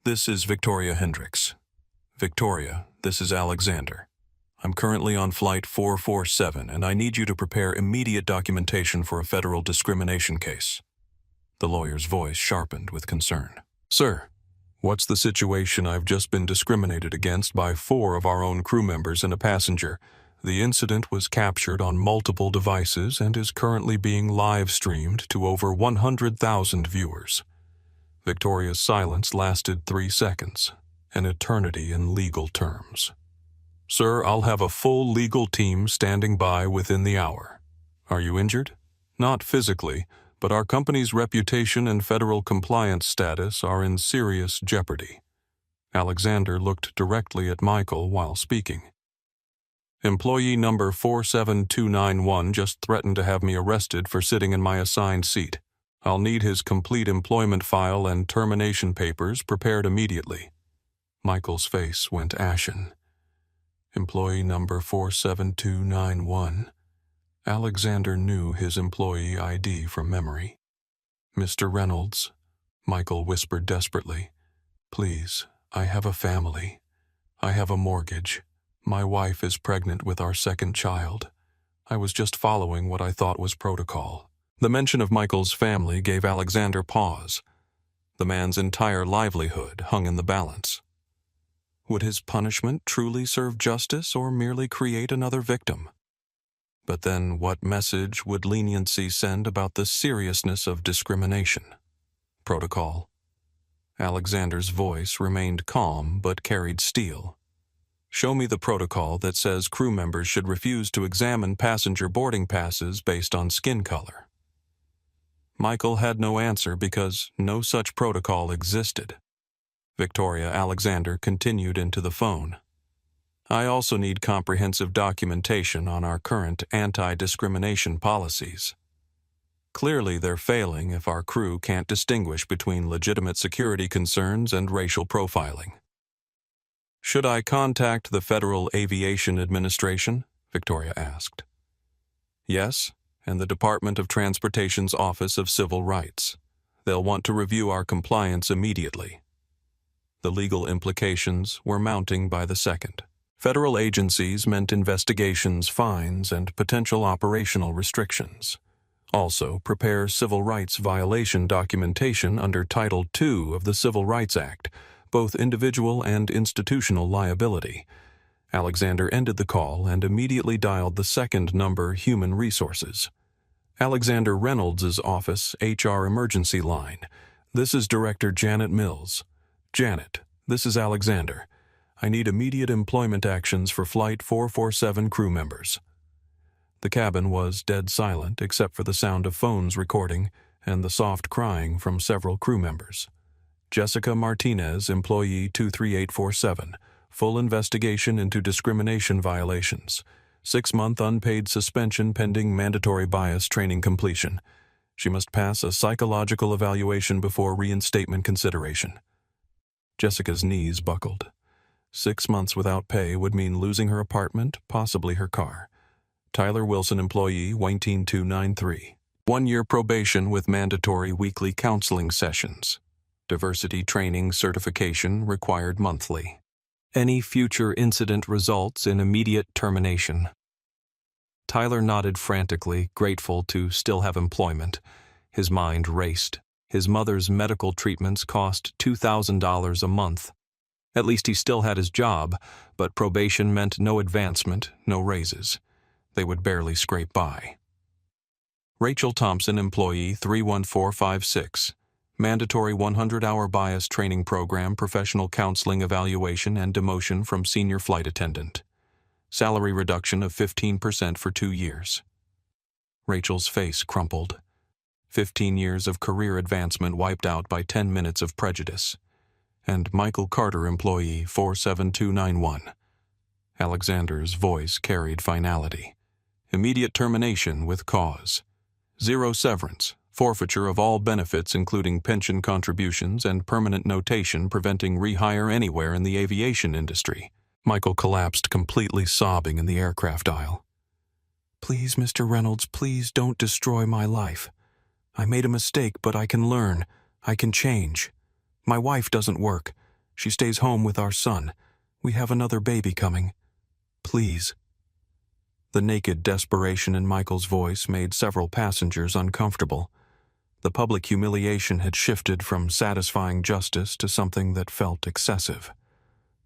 [SPEAKER 1] This is Victoria Hendricks. Victoria, this is Alexander. I'm currently on flight 447 and I need you to prepare immediate documentation for a federal discrimination case. The lawyer's voice sharpened with concern. Sir, what's the situation? I've just been discriminated against by 4 of our own crew members and a passenger. The incident was captured on multiple devices and is currently being live-streamed to over 100,000 viewers. Victoria's silence lasted 3 seconds, an eternity in legal terms. Sir, I'll have a full legal team standing by within the hour. Are you injured? Not physically, but our company's reputation and federal compliance status are in serious jeopardy. Alexander looked directly at Michael while speaking. Employee number 47291 just threatened to have me arrested for sitting in my assigned seat. I'll need his complete employment file and termination papers prepared immediately. Michael's face went ashen. Employee number 47291. Alexander knew his employee ID from memory. Mr. Reynolds, Michael whispered desperately, please, I have a family. I have a mortgage. My wife is pregnant with our second child. I was just following what I thought was protocol. The mention of Michael's family gave Alexander pause. The man's entire livelihood hung in the balance. Would his punishment truly serve justice or merely create another victim? But then what message would leniency send about the seriousness of discrimination? Protocol. Alexander's voice remained calm but carried steel. Show me the protocol that says crew members should refuse to examine passenger boarding passes based on skin color. Michael had no answer because no such protocol existed. Victoria Alexander continued into the phone. I also need comprehensive documentation on our current anti-discrimination policies. Clearly they're failing if our crew can't distinguish between legitimate security concerns and racial profiling. Should I contact the Federal Aviation Administration? Victoria asked. Yes, and the Department of Transportation's Office of Civil Rights. They'll want to review our compliance immediately. The legal implications were mounting by the second. Federal agencies meant investigations, fines, and potential operational restrictions. Also, prepare civil rights violation documentation under Title II of the Civil Rights Act, both individual and institutional liability. Alexander ended the call and immediately dialed the second number, Human Resources. Alexander Reynolds' office, HR emergency line. This is Director Janet Mills. Janet, this is Alexander. I need immediate employment actions for Flight 447 crew members. The cabin was dead silent except for the sound of phones recording and the soft crying from several crew members. Jessica Martinez, Employee 23847. Full investigation into discrimination violations. 6-month unpaid suspension pending mandatory bias training completion. She must pass a psychological evaluation before reinstatement consideration. Jessica's knees buckled. 6 months without pay would mean losing her apartment, possibly her car. Tyler Wilson, Employee 19293. 1-year probation with mandatory weekly counseling sessions. Diversity training certification required monthly. Any future incident results in immediate termination. Tyler nodded frantically, grateful to still have employment. His mind raced. His mother's medical treatments cost $2,000 a month. At least he still had his job, but probation meant no advancement, no raises. They would barely scrape by. Rachel Thompson, Employee 31456. Mandatory 100-hour bias training program, professional counseling evaluation, and demotion from senior flight attendant. Salary reduction of 15% for 2 years. Rachel's face crumpled. 15 years of career advancement wiped out by 10 minutes of prejudice. And Michael Carter, Employee 47291. Alexander's voice carried finality. Immediate termination with cause. 0 severance, forfeiture of all benefits including pension contributions and permanent notation preventing rehire anywhere in the aviation industry. Michael collapsed completely sobbing in the aircraft aisle. Please, Mr. Reynolds, please don't destroy my life. I made a mistake, but I can learn. I can change. My wife doesn't work. She stays home with our son. We have another baby coming. Please. The naked desperation in Michael's voice made several passengers uncomfortable. The public humiliation had shifted from satisfying justice to something that felt excessive.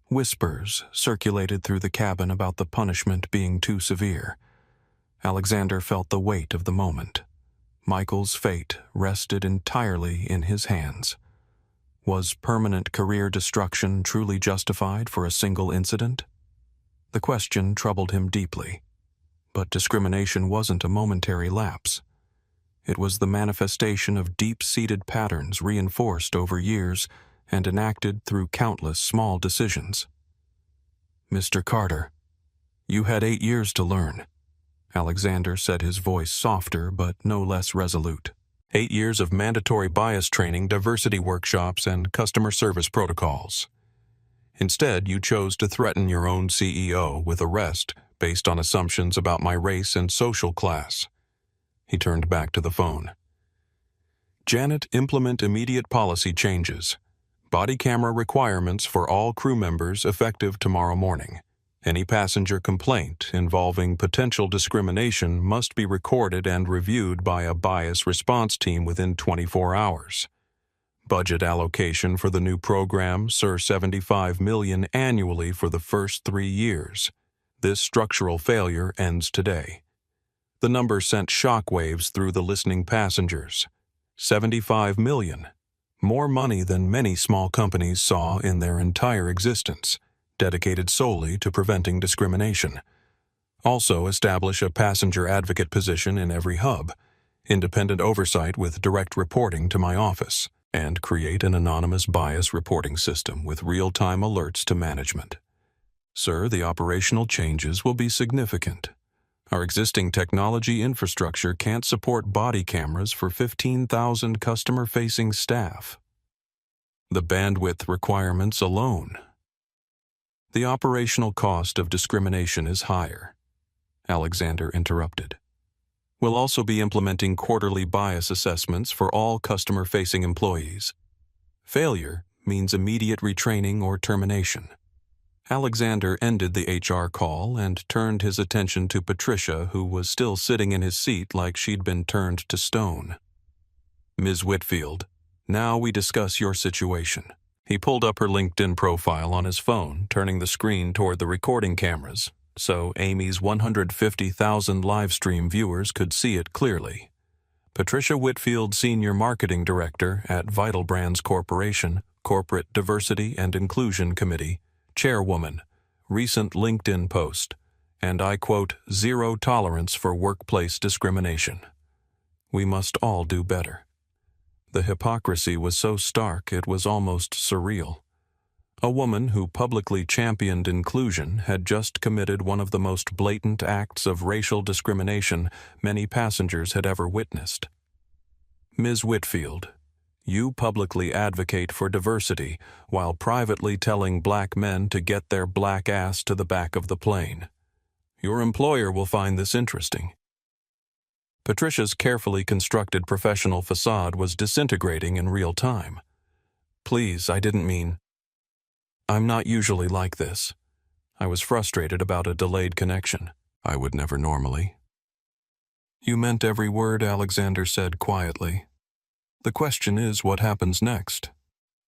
[SPEAKER 1] Whispers circulated through the cabin about the punishment being too severe. Alexander felt the weight of the moment. Michael's fate rested entirely in his hands. Was permanent career destruction truly justified for a single incident? The question troubled him deeply. But discrimination wasn't a momentary lapse. It was the manifestation of deep-seated patterns reinforced over years and enacted through countless small decisions. Mr. Carter, you had 8 years to learn. Alexander said, his voice softer but no less resolute. 8 years of mandatory bias training, diversity workshops, and customer service protocols. Instead, you chose to threaten your own CEO with arrest based on assumptions about my race and social class. He turned back to the phone. Janet, implement immediate policy changes. Body camera requirements for all crew members effective tomorrow morning. Any passenger complaint involving potential discrimination must be recorded and reviewed by a bias response team within 24 hours. Budget allocation for the new program, Sir, $75 million annually for the first 3 years. This structural failure ends today. The number sent shockwaves through the listening passengers. $75 million. More money than many small companies saw in their entire existence, dedicated solely to preventing discrimination. Also establish a passenger advocate position in every hub, independent oversight with direct reporting to my office, and create an anonymous bias reporting system with real-time alerts to management. Sir, the operational changes will be significant. Our existing technology infrastructure can't support body cameras for 15,000 customer-facing staff. The bandwidth requirements alone. The operational cost of discrimination is higher. Alexander interrupted. We'll also be implementing quarterly bias assessments for all customer-facing employees. Failure means immediate retraining or termination. Alexander ended the HR call and turned his attention to Patricia, who was still sitting in his seat like she'd been turned to stone. Ms. Whitfield, now we discuss your situation. He pulled up her LinkedIn profile on his phone, turning the screen toward the recording cameras, so Amy's 150,000 livestream viewers could see it clearly. Patricia Whitfield, Senior Marketing Director at Vital Brands Corporation, Corporate Diversity and Inclusion Committee, Chairwoman, recent LinkedIn post, and I quote, "Zero tolerance for workplace discrimination. We must all do better." The hypocrisy was so stark it was almost surreal. A woman who publicly championed inclusion had just committed one of the most blatant acts of racial discrimination many passengers had ever witnessed. Ms. Whitfield, you publicly advocate for diversity while privately telling black men to get their black ass to the back of the plane. Your employer will find this interesting. Patricia's carefully constructed professional facade was disintegrating in real time. Please, I didn't mean. I'm not usually like this. I was frustrated about a delayed connection. I would never normally. You meant every word, Alexander said quietly. The question is what happens next.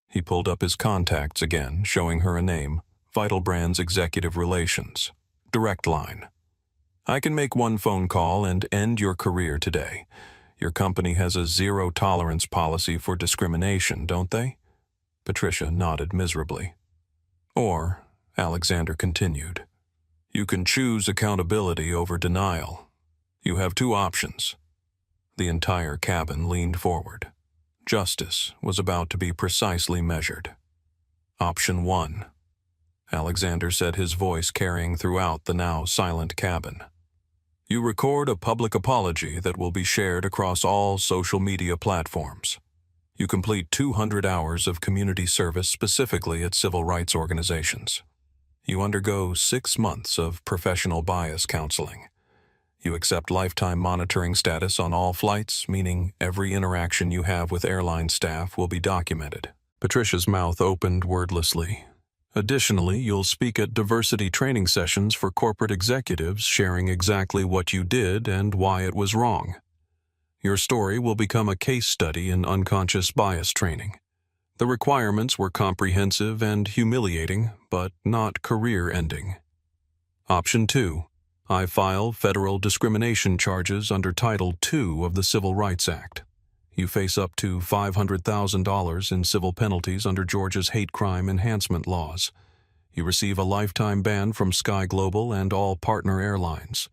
[SPEAKER 1] He pulled up his contacts again, showing her a name, Vital Brands Executive Relations, direct line. I can make one phone call and end your career today. Your company has a zero-tolerance policy for discrimination, don't they? Patricia nodded miserably. Or, Alexander continued, you can choose accountability over denial. You have 2 options. The entire cabin leaned forward. Justice was about to be precisely measured. Option 1. Alexander said, his voice carrying throughout the now silent cabin. You record a public apology that will be shared across all social media platforms. You complete 200 hours of community service specifically at civil rights organizations. You undergo 6 months of professional bias counseling. You accept lifetime monitoring status on all flights, meaning every interaction you have with airline staff will be documented. Patricia's mouth opened wordlessly. Additionally, you'll speak at diversity training sessions for corporate executives, sharing exactly what you did and why it was wrong. Your story will become a case study in unconscious bias training. The requirements were comprehensive and humiliating, but not career-ending. Option 2. I file federal discrimination charges under Title II of the Civil Rights Act. You face up to $500,000 in civil penalties under Georgia's hate crime enhancement laws. You receive a lifetime ban from Sky Global and all partner airlines,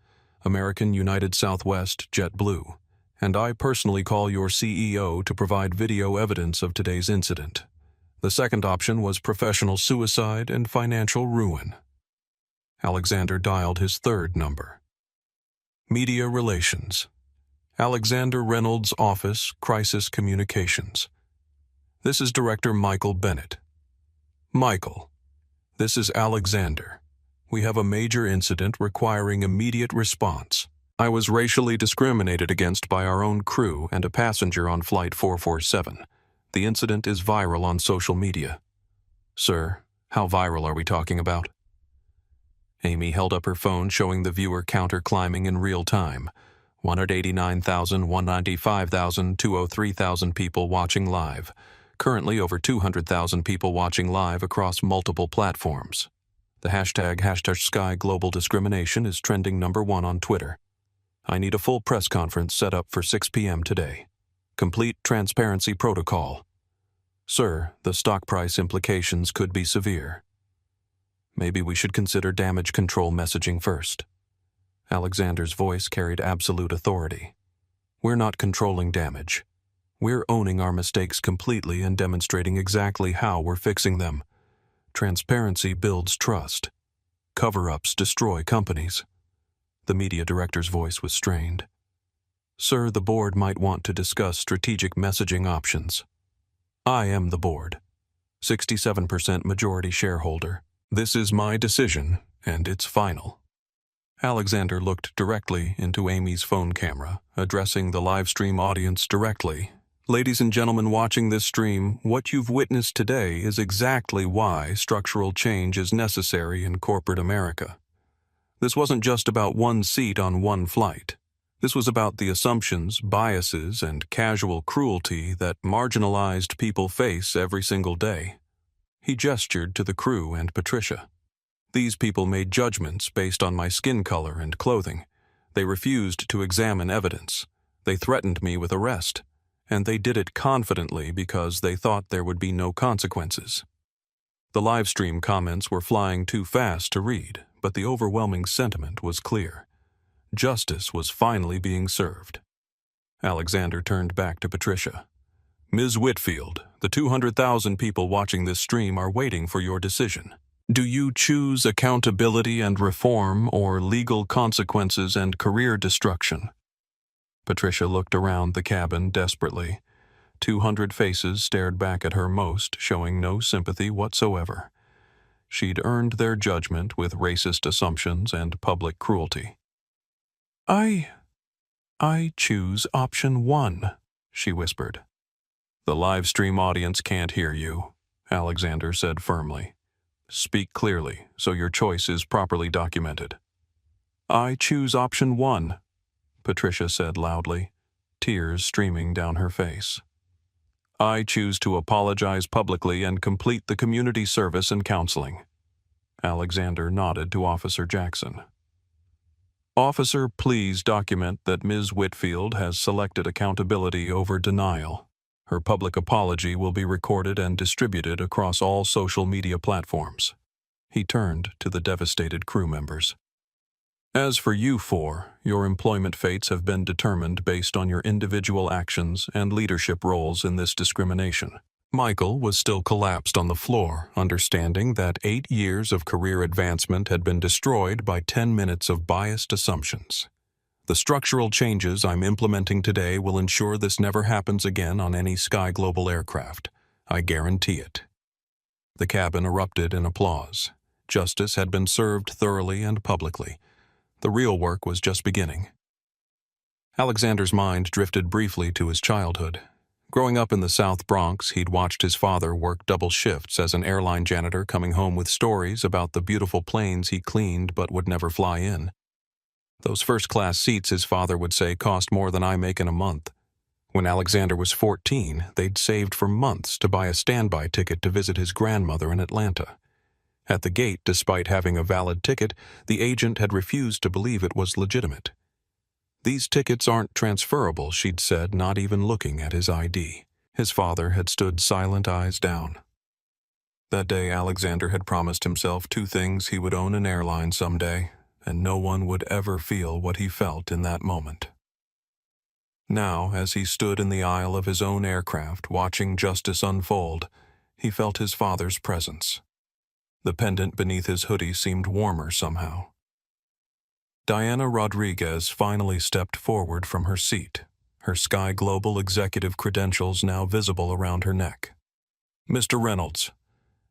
[SPEAKER 1] American, United Southwest, JetBlue, and I personally call your CEO to provide video evidence of today's incident. The second option was professional suicide and financial ruin. Alexander dialed his third number. Media Relations. Alexander Reynolds' Office, Crisis Communications. This is Director Michael Bennett. Michael, this is Alexander. We have a major incident requiring immediate response. I was racially discriminated against by our own crew and a passenger on Flight 447. The incident is viral on social media. Sir, how viral are we talking about? Amy held up her phone showing the viewer counter climbing in real time. 189,000, 195,000, 203,000 people watching live. Currently over 200,000 people watching live across multiple platforms. The hashtag Sky Global Discrimination is trending #1 on Twitter. I need a full press conference set up for 6 p.m. today. Complete transparency protocol. Sir, the stock price implications could be severe. Maybe we should consider damage control messaging first. Alexander's voice carried absolute authority. We're not controlling damage. We're owning our mistakes completely and demonstrating exactly how we're fixing them. Transparency builds trust. Cover-ups destroy companies. The media director's voice was strained. Sir, the board might want to discuss strategic messaging options. I am the board. 67% majority shareholder. This is my decision, and it's final. Alexander looked directly into Amy's phone camera, addressing the live stream audience directly. Ladies and gentlemen watching this stream, what you've witnessed today is exactly why structural change is necessary in corporate America. This wasn't just about one seat on one flight. This was about the assumptions, biases, and casual cruelty that marginalized people face every single day. He gestured to the crew and Patricia. These people made judgments based on my skin color and clothing. They refused to examine evidence. They threatened me with arrest. And they did it confidently because they thought there would be no consequences. The live stream comments were flying too fast to read, but the overwhelming sentiment was clear. Justice was finally being served. Alexander turned back to Patricia. Ms. Whitfield, the 200,000 people watching this stream are waiting for your decision. Do you choose accountability and reform or legal consequences and career destruction? Patricia looked around the cabin desperately. 200 faces stared back at her, most showing no sympathy whatsoever. She'd earned their judgment with racist assumptions and public cruelty. I choose option 1, she whispered. The live stream audience can't hear you, Alexander said firmly. Speak clearly, so your choice is properly documented. I choose option 1, Patricia said loudly, tears streaming down her face. I choose to apologize publicly and complete the community service and counseling. Alexander nodded to Officer Jackson. Officer, please document that Ms. Whitfield has selected accountability over denial. Her public apology will be recorded and distributed across all social media platforms. He turned to the devastated crew members. As for you four, your employment fates have been determined based on your individual actions and leadership roles in this discrimination. Michael was still collapsed on the floor, understanding that 8 years of career advancement had been destroyed by 10 minutes of biased assumptions. The structural changes I'm implementing today will ensure this never happens again on any Sky Global aircraft. I guarantee it." The cabin erupted in applause. Justice had been served thoroughly and publicly. The real work was just beginning. Alexander's mind drifted briefly to his childhood. Growing up in the South Bronx, he'd watched his father work double shifts as an airline janitor, coming home with stories about the beautiful planes he cleaned but would never fly in. Those first-class seats, his father would say, cost more than I make in a month. When Alexander was 14, they'd saved for months to buy a standby ticket to visit his grandmother in Atlanta. At the gate, despite having a valid ticket, the agent had refused to believe it was legitimate. "These tickets aren't transferable," she'd said, not even looking at his ID. His father had stood silent, eyes down. That day, Alexander had promised himself two things: he would own an airline someday, and no one would ever feel what he felt in that moment. Now, as he stood in the aisle of his own aircraft, watching justice unfold, he felt his father's presence. The pendant beneath his hoodie seemed warmer somehow. Diana Rodriguez finally stepped forward from her seat, her Sky Global executive credentials now visible around her neck. "Mr. Reynolds,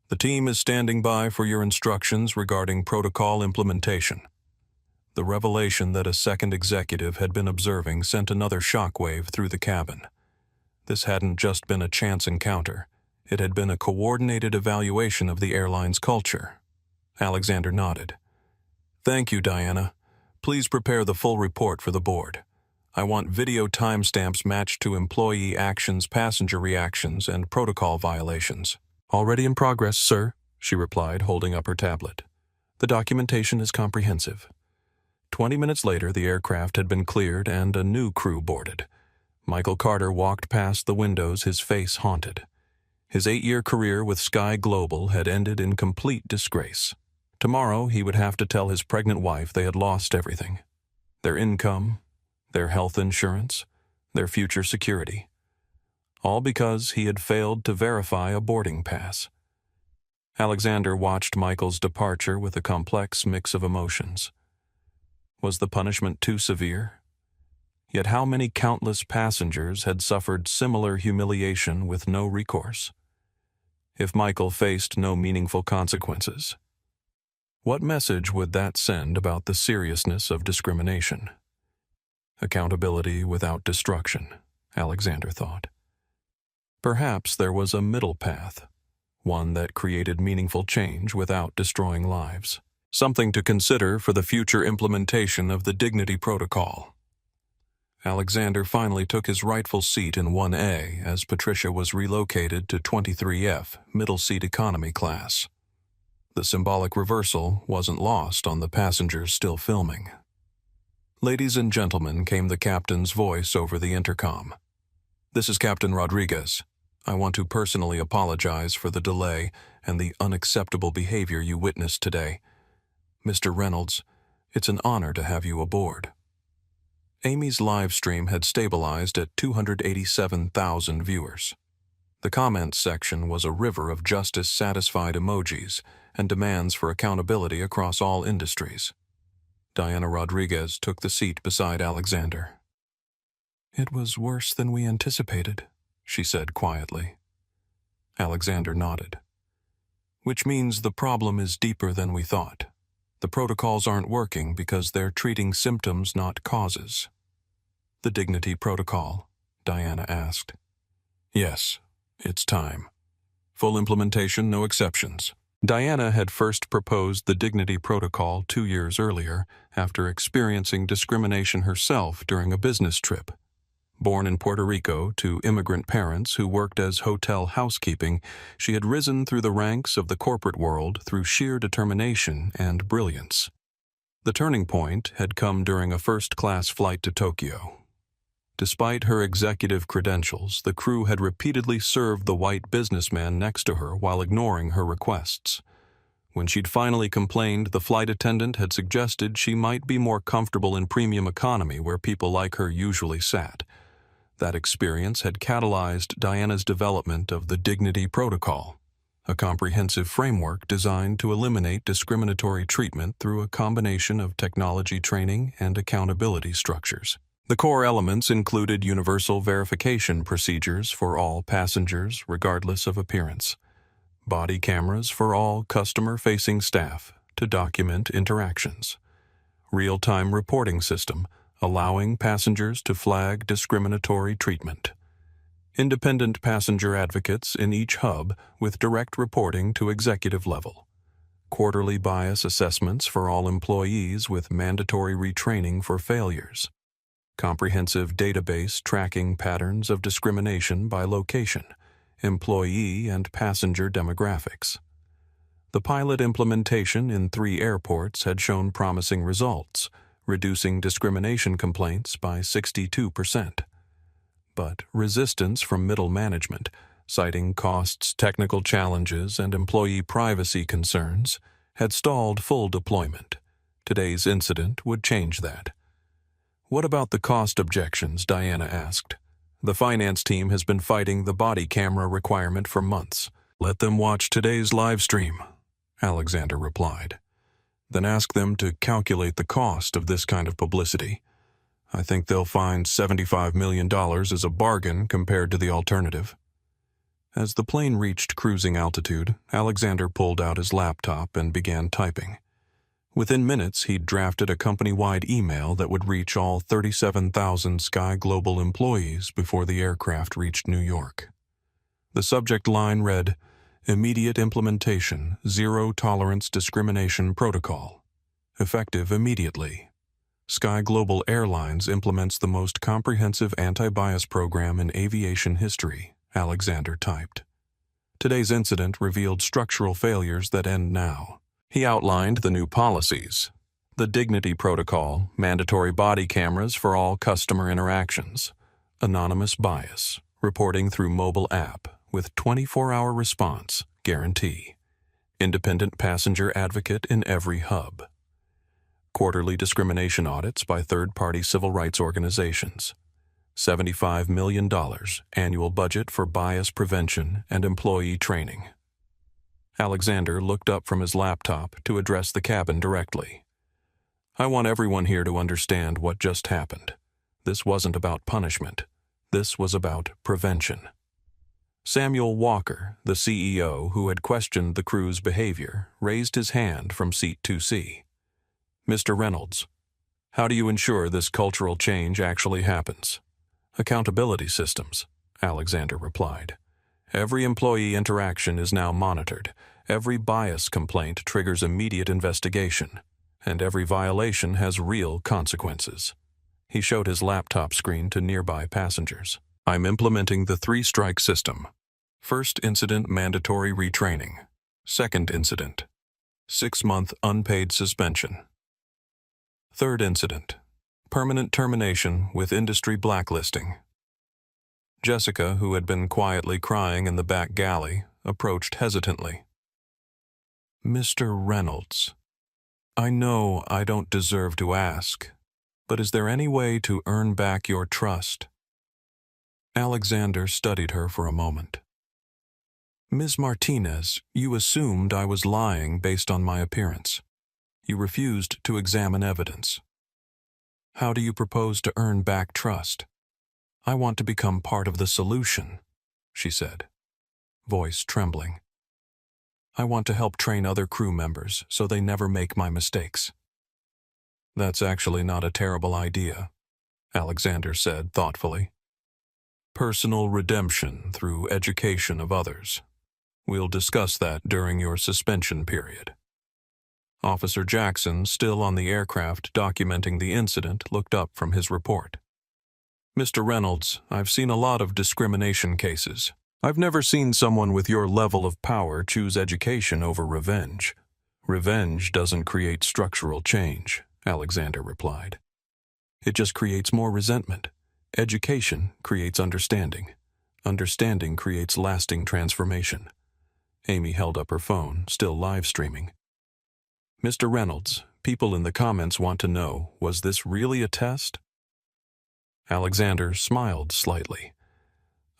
[SPEAKER 1] the team is standing by for your instructions regarding protocol implementation." The revelation that a second executive had been observing sent another shockwave through the cabin. This hadn't just been a chance encounter. It had been a coordinated evaluation of the airline's culture. Alexander nodded. "Thank you, Diana. Please prepare the full report for the board. I want video timestamps matched to employee actions, passenger reactions, and protocol violations." "Already in progress, sir," she replied, holding up her tablet. "The documentation is comprehensive." 20 minutes later, the aircraft had been cleared and a new crew boarded. Michael Carter walked past the windows, his face haunted. His 8-year career with Sky Global had ended in complete disgrace. Tomorrow, he would have to tell his pregnant wife they had lost everything: their income, their health insurance, their future security. All because he had failed to verify a boarding pass. Alexander watched Michael's departure with a complex mix of emotions. Was the punishment too severe? Yet how many countless passengers had suffered similar humiliation with no recourse? If Michael faced no meaningful consequences, what message would that send about the seriousness of discrimination? Accountability without destruction, Alexander thought. Perhaps there was a middle path, one that created meaningful change without destroying lives. Something to consider for the future implementation of the Dignity Protocol. Alexander finally took his rightful seat in 1A as Patricia was relocated to 23F, middle seat economy class. The symbolic reversal wasn't lost on the passengers still filming. "Ladies and gentlemen," came the captain's voice over the intercom. "This is Captain Rodriguez. I want to personally apologize for the delay and the unacceptable behavior you witnessed today. Mr. Reynolds, it's an honor to have you aboard." Amy's live stream had stabilized at 287,000 viewers. The comments section was a river of justice-satisfied emojis and demands for accountability across all industries. Diana Rodriguez took the seat beside Alexander. "It was worse than we anticipated," she said quietly. Alexander nodded. "Which means the problem is deeper than we thought. The protocols aren't working because they're treating symptoms, not causes." "The Dignity Protocol?" Diana asked. "Yes, it's time. Full implementation, no exceptions." Diana had first proposed the Dignity Protocol 2 years earlier, after experiencing discrimination herself during a business trip. Born in Puerto Rico to immigrant parents who worked as hotel housekeeping, she had risen through the ranks of the corporate world through sheer determination and brilliance. The turning point had come during a first-class flight to Tokyo. Despite her executive credentials, the crew had repeatedly served the white businessman next to her while ignoring her requests. When she'd finally complained, the flight attendant had suggested she might be more comfortable in premium economy where people like her usually sat. That experience had catalyzed Diana's development of the Dignity Protocol, a comprehensive framework designed to eliminate discriminatory treatment through a combination of technology training and accountability structures. The core elements included universal verification procedures for all passengers regardless of appearance, body cameras for all customer-facing staff to document interactions, real-time reporting system allowing passengers to flag discriminatory treatment, independent passenger advocates in each hub with direct reporting to executive level, quarterly bias assessments for all employees with mandatory retraining for failures, comprehensive database tracking patterns of discrimination by location, employee and passenger demographics. The pilot implementation in 3 airports had shown promising results, reducing discrimination complaints by 62%. But resistance from middle management, citing costs, technical challenges, and employee privacy concerns, had stalled full deployment. Today's incident would change that. "What about the cost objections?" Diana asked. "The finance team has been fighting the body camera requirement for months." "Let them watch today's live stream," Alexander replied. "Then ask them to calculate the cost of this kind of publicity. I think they'll find $75 million is a bargain compared to the alternative." As the plane reached cruising altitude, Alexander pulled out his laptop and began typing. Within minutes, he'd drafted a company-wide email that would reach all 37,000 Sky Global employees before the aircraft reached New York. The subject line read, "Immediate implementation, zero-tolerance discrimination protocol. Effective immediately. Sky Global Airlines implements the most comprehensive anti-bias program in aviation history," Alexander typed. Today's incident revealed structural failures that end now. He outlined the new policies: the Dignity Protocol, mandatory body cameras for all customer interactions, anonymous bias, reporting through mobile app with 24-hour response guarantee, independent passenger advocate in every hub, quarterly discrimination audits by third-party civil rights organizations, $75 million annual budget for bias prevention and employee training. Alexander looked up from his laptop to address the cabin directly. "I want everyone here to understand what just happened. This wasn't about punishment. This was about prevention." Samuel Walker, the CEO who had questioned the crew's behavior, raised his hand from seat 2C. "Mr. Reynolds, how do you ensure this cultural change actually happens?" "Accountability systems," Alexander replied. "Every employee interaction is now monitored. Every bias complaint triggers immediate investigation, and every violation has real consequences." He showed his laptop screen to nearby passengers. "I'm implementing the 3-strike system. First incident, mandatory retraining. Second incident, 6-month unpaid suspension. Third incident, permanent termination with industry blacklisting." Jessica, who had been quietly crying in the back galley, approached hesitantly. "Mr. Reynolds, I know I don't deserve to ask, but is there any way to earn back your trust?" Alexander studied her for a moment. "Ms. Martinez, you assumed I was lying based on my appearance. You refused to examine evidence. How do you propose to earn back trust?" "I want to become part of the solution," she said, voice trembling. "I want to help train other crew members so they never make my mistakes." "That's actually not a terrible idea," Alexander said thoughtfully. "Personal redemption through education of others. We'll discuss that during your suspension period." Officer Jackson, still on the aircraft documenting the incident, looked up from his report. "Mr. Reynolds, I've seen a lot of discrimination cases. I've never seen someone with your level of power choose education over revenge." "Revenge doesn't create structural change," Alexander replied. "It just creates more resentment. Education creates understanding. Understanding creates lasting transformation." Amy held up her phone, still live streaming. "Mr. Reynolds, people in the comments want to know, was this really a test?" Alexander smiled slightly.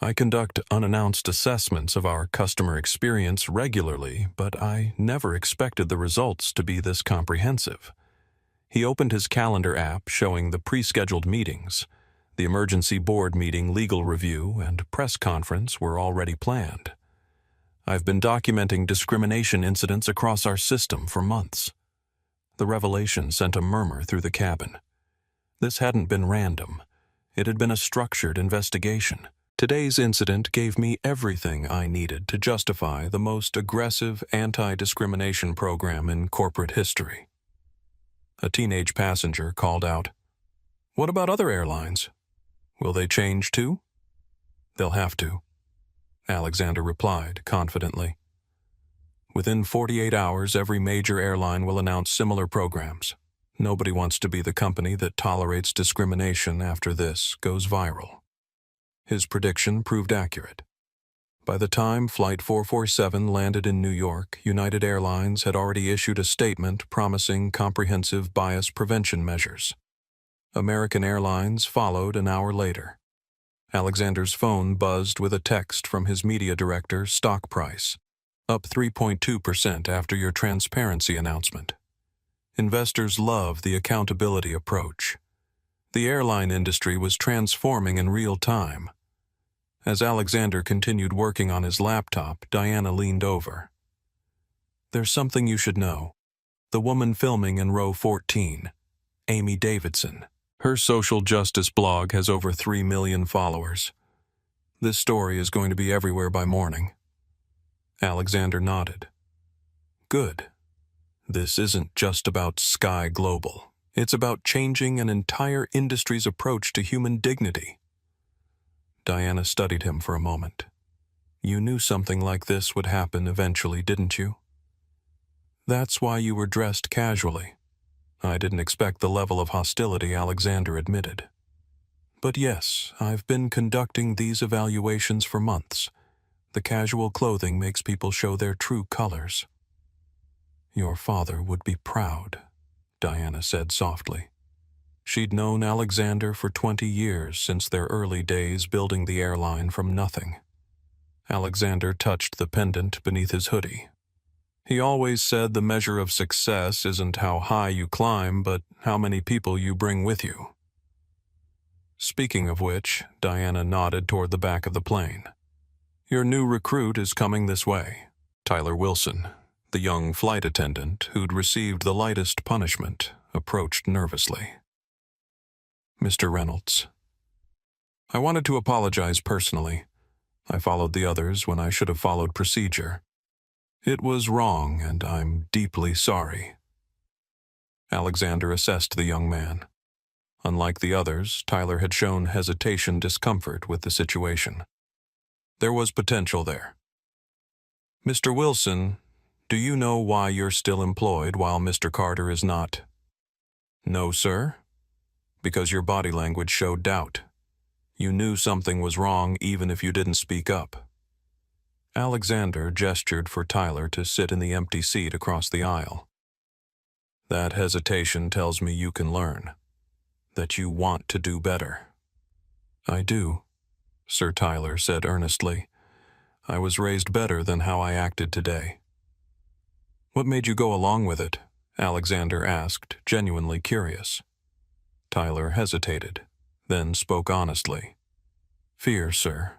[SPEAKER 1] I conduct unannounced assessments of our customer experience regularly, but I never expected the results to be this comprehensive. He opened his calendar app showing the pre-scheduled meetings. The emergency board meeting, legal review, and press conference were already planned. I've been documenting discrimination incidents across our system for months. The revelation sent a murmur through the cabin. This hadn't been random. It had been a structured investigation. Today's incident gave me everything I needed to justify the most aggressive anti-discrimination program in corporate history. A teenage passenger called out, "What about other airlines? Will they change too?" "They'll have to," Alexander replied confidently. "Within 48 hours, every major airline will announce similar programs. Nobody wants to be the company that tolerates discrimination after this goes viral." His prediction proved accurate. By the time Flight 447 landed in New York, United Airlines had already issued a statement promising comprehensive bias prevention measures. American Airlines followed an hour later. Alexander's phone buzzed with a text from his media director, "Stock price up 3.2% after your transparency announcement." Investors love the accountability approach. The airline industry was transforming in real time. As Alexander continued working on his laptop, Diana leaned over. "There's something you should know. The woman filming in row 14, Amy Davidson. Her social justice blog has over 3 million followers. This story is going to be everywhere by morning." Alexander nodded. "Good. This isn't just about Sky Global. It's about changing an entire industry's approach to human dignity." Diana studied him for a moment. "You knew something like this would happen eventually, didn't you? That's why you were dressed casually." "I didn't expect the level of hostility," Alexander admitted. "But yes, I've been conducting these evaluations for months. The casual clothing makes people show their true colors." "Your father would be proud," Diana said softly. She'd known Alexander for 20 years, since their early days building the airline from nothing. Alexander touched the pendant beneath his hoodie. "He always said the measure of success isn't how high you climb, but how many people you bring with you." Speaking of which, Diana nodded toward the back of the plane. "Your new recruit is coming this way." Tyler Wilson, the young flight attendant who'd received the lightest punishment, approached nervously. "Mr. Reynolds, I wanted to apologize personally. I followed the others when I should have followed procedure. It was wrong, and I'm deeply sorry." Alexander assessed the young man. Unlike the others, Tyler had shown discomfort with the situation. There was potential there. "Mr. Wilson, do you know why you're still employed while Mr. Carter is not?" "No, sir." "Because your body language showed doubt. You knew something was wrong even if you didn't speak up." Alexander gestured for Tyler to sit in the empty seat across the aisle. "That hesitation tells me you can learn, that you want to do better." "I do," Sir Tyler said earnestly. "I was raised better than how I acted today." "What made you go along with it?" Alexander asked, genuinely curious. Tyler hesitated, then spoke honestly. "Fear, sir.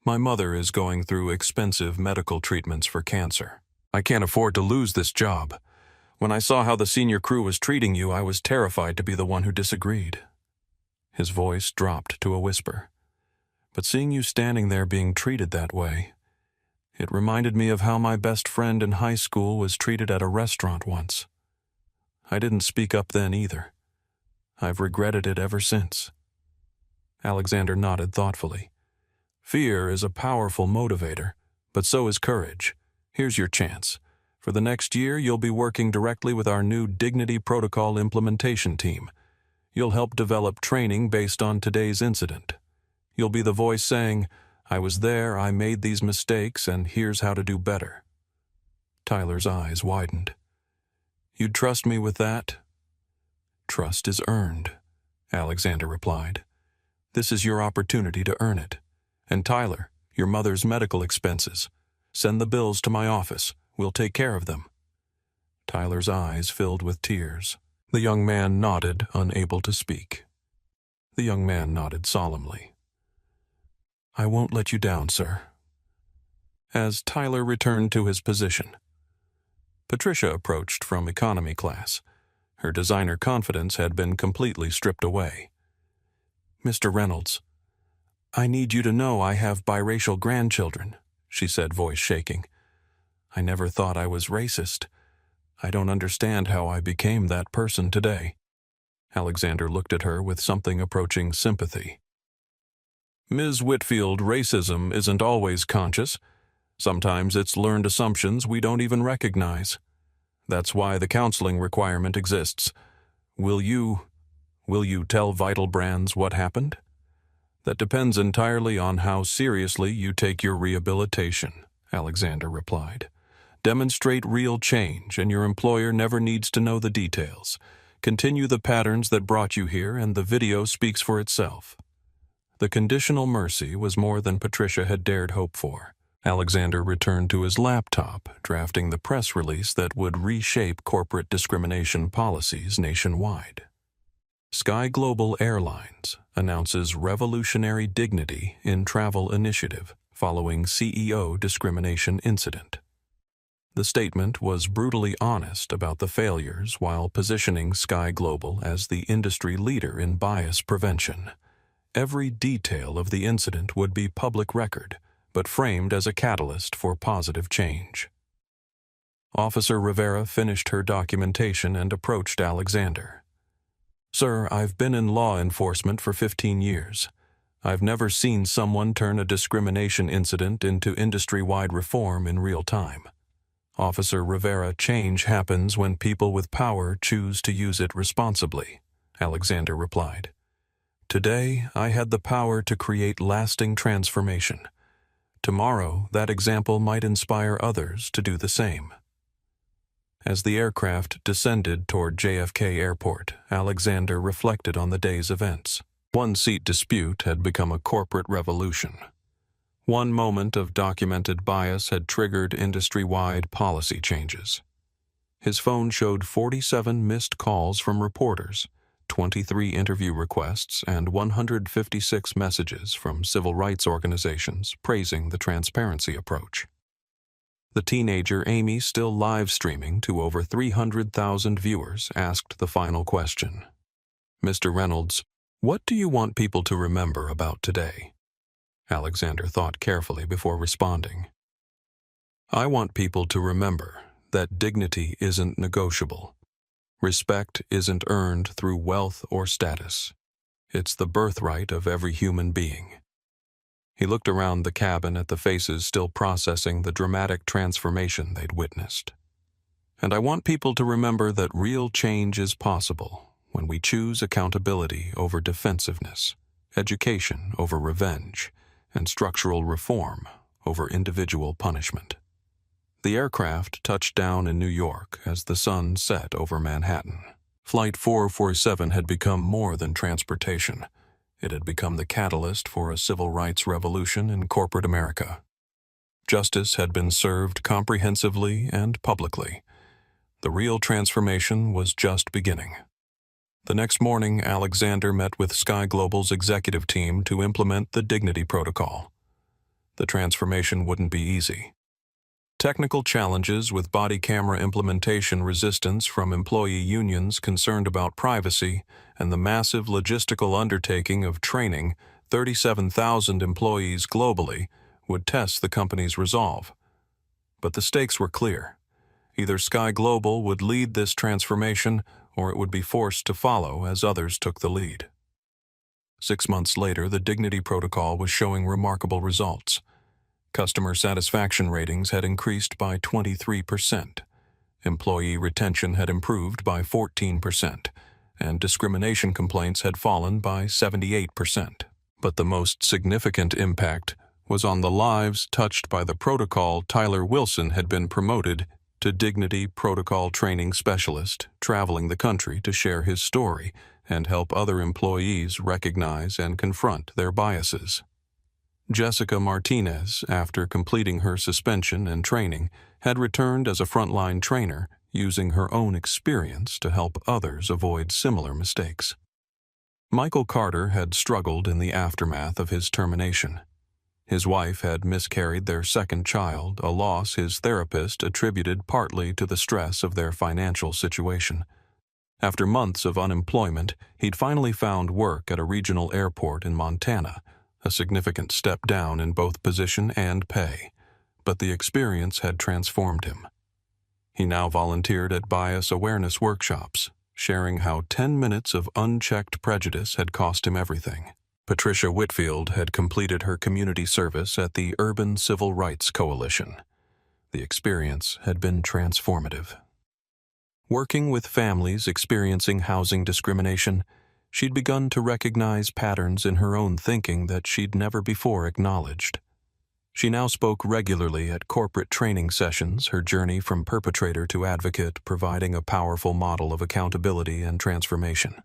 [SPEAKER 1] My mother is going through expensive medical treatments for cancer. I can't afford to lose this job. When I saw how the senior crew was treating you, I was terrified to be the one who disagreed." His voice dropped to a whisper. "But seeing you standing there being treated that way, it reminded me of how my best friend in high school was treated at a restaurant once. I didn't speak up then either. I've regretted it ever since." Alexander nodded thoughtfully. "Fear is a powerful motivator, but so is courage. Here's your chance. For the next year, you'll be working directly with our new Dignity Protocol implementation team. You'll help develop training based on today's incident. You'll be the voice saying, 'I was there, I made these mistakes, and here's how to do better.'" Tyler's eyes widened. "You'd trust me with that?" "Trust is earned," Alexander replied. "This is your opportunity to earn it. And Tyler, your mother's medical expenses. Send the bills to my office. We'll take care of them." Tyler's eyes filled with tears. The young man nodded, unable to speak. The young man nodded solemnly. "I won't let you down, sir." As Tyler returned to his position, Patricia approached from economy class. Her designer confidence had been completely stripped away. "Mr. Reynolds, I need you to know I have biracial grandchildren," she said, voice shaking. "I never thought I was racist. I don't understand how I became that person today." Alexander looked at her with something approaching sympathy. "Ms. Whitfield, racism isn't always conscious. Sometimes it's learned assumptions we don't even recognize. That's why the counseling requirement exists. Will you tell Vital Brands what happened? That depends entirely on how seriously you take your rehabilitation," Alexander replied. "Demonstrate real change, and your employer never needs to know the details. Continue the patterns that brought you here, and the video speaks for itself." The conditional mercy was more than Patricia had dared hope for. Alexander returned to his laptop, drafting the press release that would reshape corporate discrimination policies nationwide. Sky Global Airlines announces revolutionary dignity in travel initiative following CEO discrimination incident. The statement was brutally honest about the failures while positioning Sky Global as the industry leader in bias prevention. Every detail of the incident would be public record, but framed as a catalyst for positive change. Officer Rivera finished her documentation and approached Alexander. "Sir, I've been in law enforcement for 15 years. I've never seen someone turn a discrimination incident into industry-wide reform in real time. Officer Rivera, change happens when people with power choose to use it responsibly," Alexander replied. "Today, I had the power to create lasting transformation. Tomorrow, that example might inspire others to do the same." As the aircraft descended toward JFK Airport, Alexander reflected on the day's events. One seat dispute had become a corporate revolution. One moment of documented bias had triggered industry-wide policy changes. His phone showed 47 missed calls from reporters, 23 interview requests, and 156 messages from civil rights organizations praising the transparency approach. The teenager Amy, still live streaming to over 300,000 viewers, asked the final question. "Mr. Reynolds, what do you want people to remember about today?" Alexander thought carefully before responding. "I want people to remember that dignity isn't negotiable. Respect isn't earned through wealth or status. It's the birthright of every human being." He looked around the cabin at the faces still processing the dramatic transformation they'd witnessed. "And I want people to remember that real change is possible when we choose accountability over defensiveness, education over revenge, and structural reform over individual punishment." The aircraft touched down in New York as the sun set over Manhattan. Flight 447 had become more than transportation. It had become the catalyst for a civil rights revolution in corporate America. Justice had been served comprehensively and publicly. The real transformation was just beginning. The next morning, Alexander met with Sky Global's executive team to implement the Dignity Protocol. The transformation wouldn't be easy. Technical challenges with body camera implementation, resistance from employee unions concerned about privacy, and the massive logistical undertaking of training 37,000 employees globally would test the company's resolve. But the stakes were clear. Either Sky Global would lead this transformation, or it would be forced to follow as others took the lead. 6 months later, the Dignity Protocol was showing remarkable results. Customer satisfaction ratings had increased by 23%. Employee retention had improved by 14%, and discrimination complaints had fallen by 78%. But the most significant impact was on the lives touched by the protocol. Tyler Wilson had been promoted to Dignity Protocol Training Specialist, traveling the country to share his story and help other employees recognize and confront their biases. Jessica Martinez, after completing her suspension and training, had returned as a frontline trainer, using her own experience to help others avoid similar mistakes. Michael Carter had struggled in the aftermath of his termination. His wife had miscarried their second child, a loss his therapist attributed partly to the stress of their financial situation. After months of unemployment, he'd finally found work at a regional airport in Montana, a significant step down in both position and pay, but the experience had transformed him. He now volunteered at bias awareness workshops, sharing how 10 minutes of unchecked prejudice had cost him everything. Patricia Whitfield had completed her community service at the Urban Civil Rights Coalition. The experience had been transformative. Working with families experiencing housing discrimination, she'd begun to recognize patterns in her own thinking that she'd never before acknowledged. She now spoke regularly at corporate training sessions, her journey from perpetrator to advocate providing a powerful model of accountability and transformation.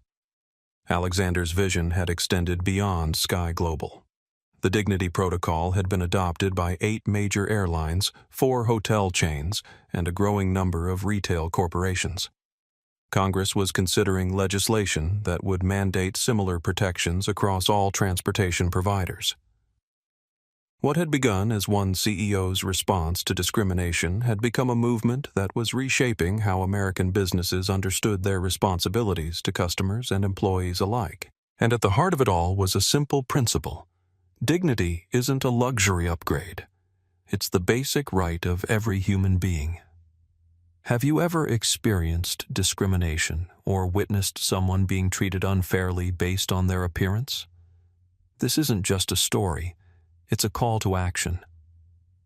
[SPEAKER 1] Alexander's vision had extended beyond Sky Global. The Dignity Protocol had been adopted by 8 major airlines, 4 hotel chains, and a growing number of retail corporations. Congress was considering legislation that would mandate similar protections across all transportation providers. What had begun as one CEO's response to discrimination had become a movement that was reshaping how American businesses understood their responsibilities to customers and employees alike. And at the heart of it all was a simple principle. Dignity isn't a luxury upgrade. It's the basic right of every human being. Have you ever experienced discrimination or witnessed someone being treated unfairly based on their appearance? This isn't just a story. It's a call to action.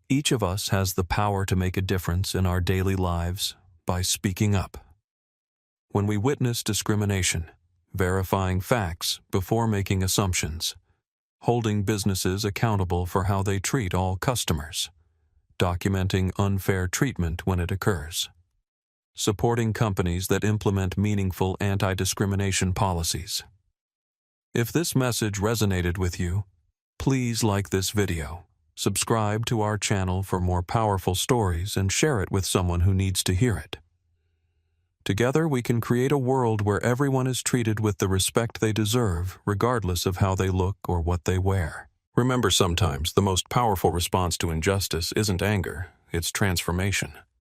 [SPEAKER 1] Each of us has the power to make a difference in our daily lives by speaking up. When we witness discrimination, verifying facts before making assumptions, holding businesses accountable for how they treat all customers, documenting unfair treatment when it occurs, supporting companies that implement meaningful anti-discrimination policies. If this message resonated with you, please like this video, subscribe to our channel for more powerful stories, and share it with someone who needs to hear it. Together we can create a world where everyone is treated with the respect they deserve, regardless of how they look or what they wear. Remember, sometimes the most powerful response to injustice isn't anger, it's transformation.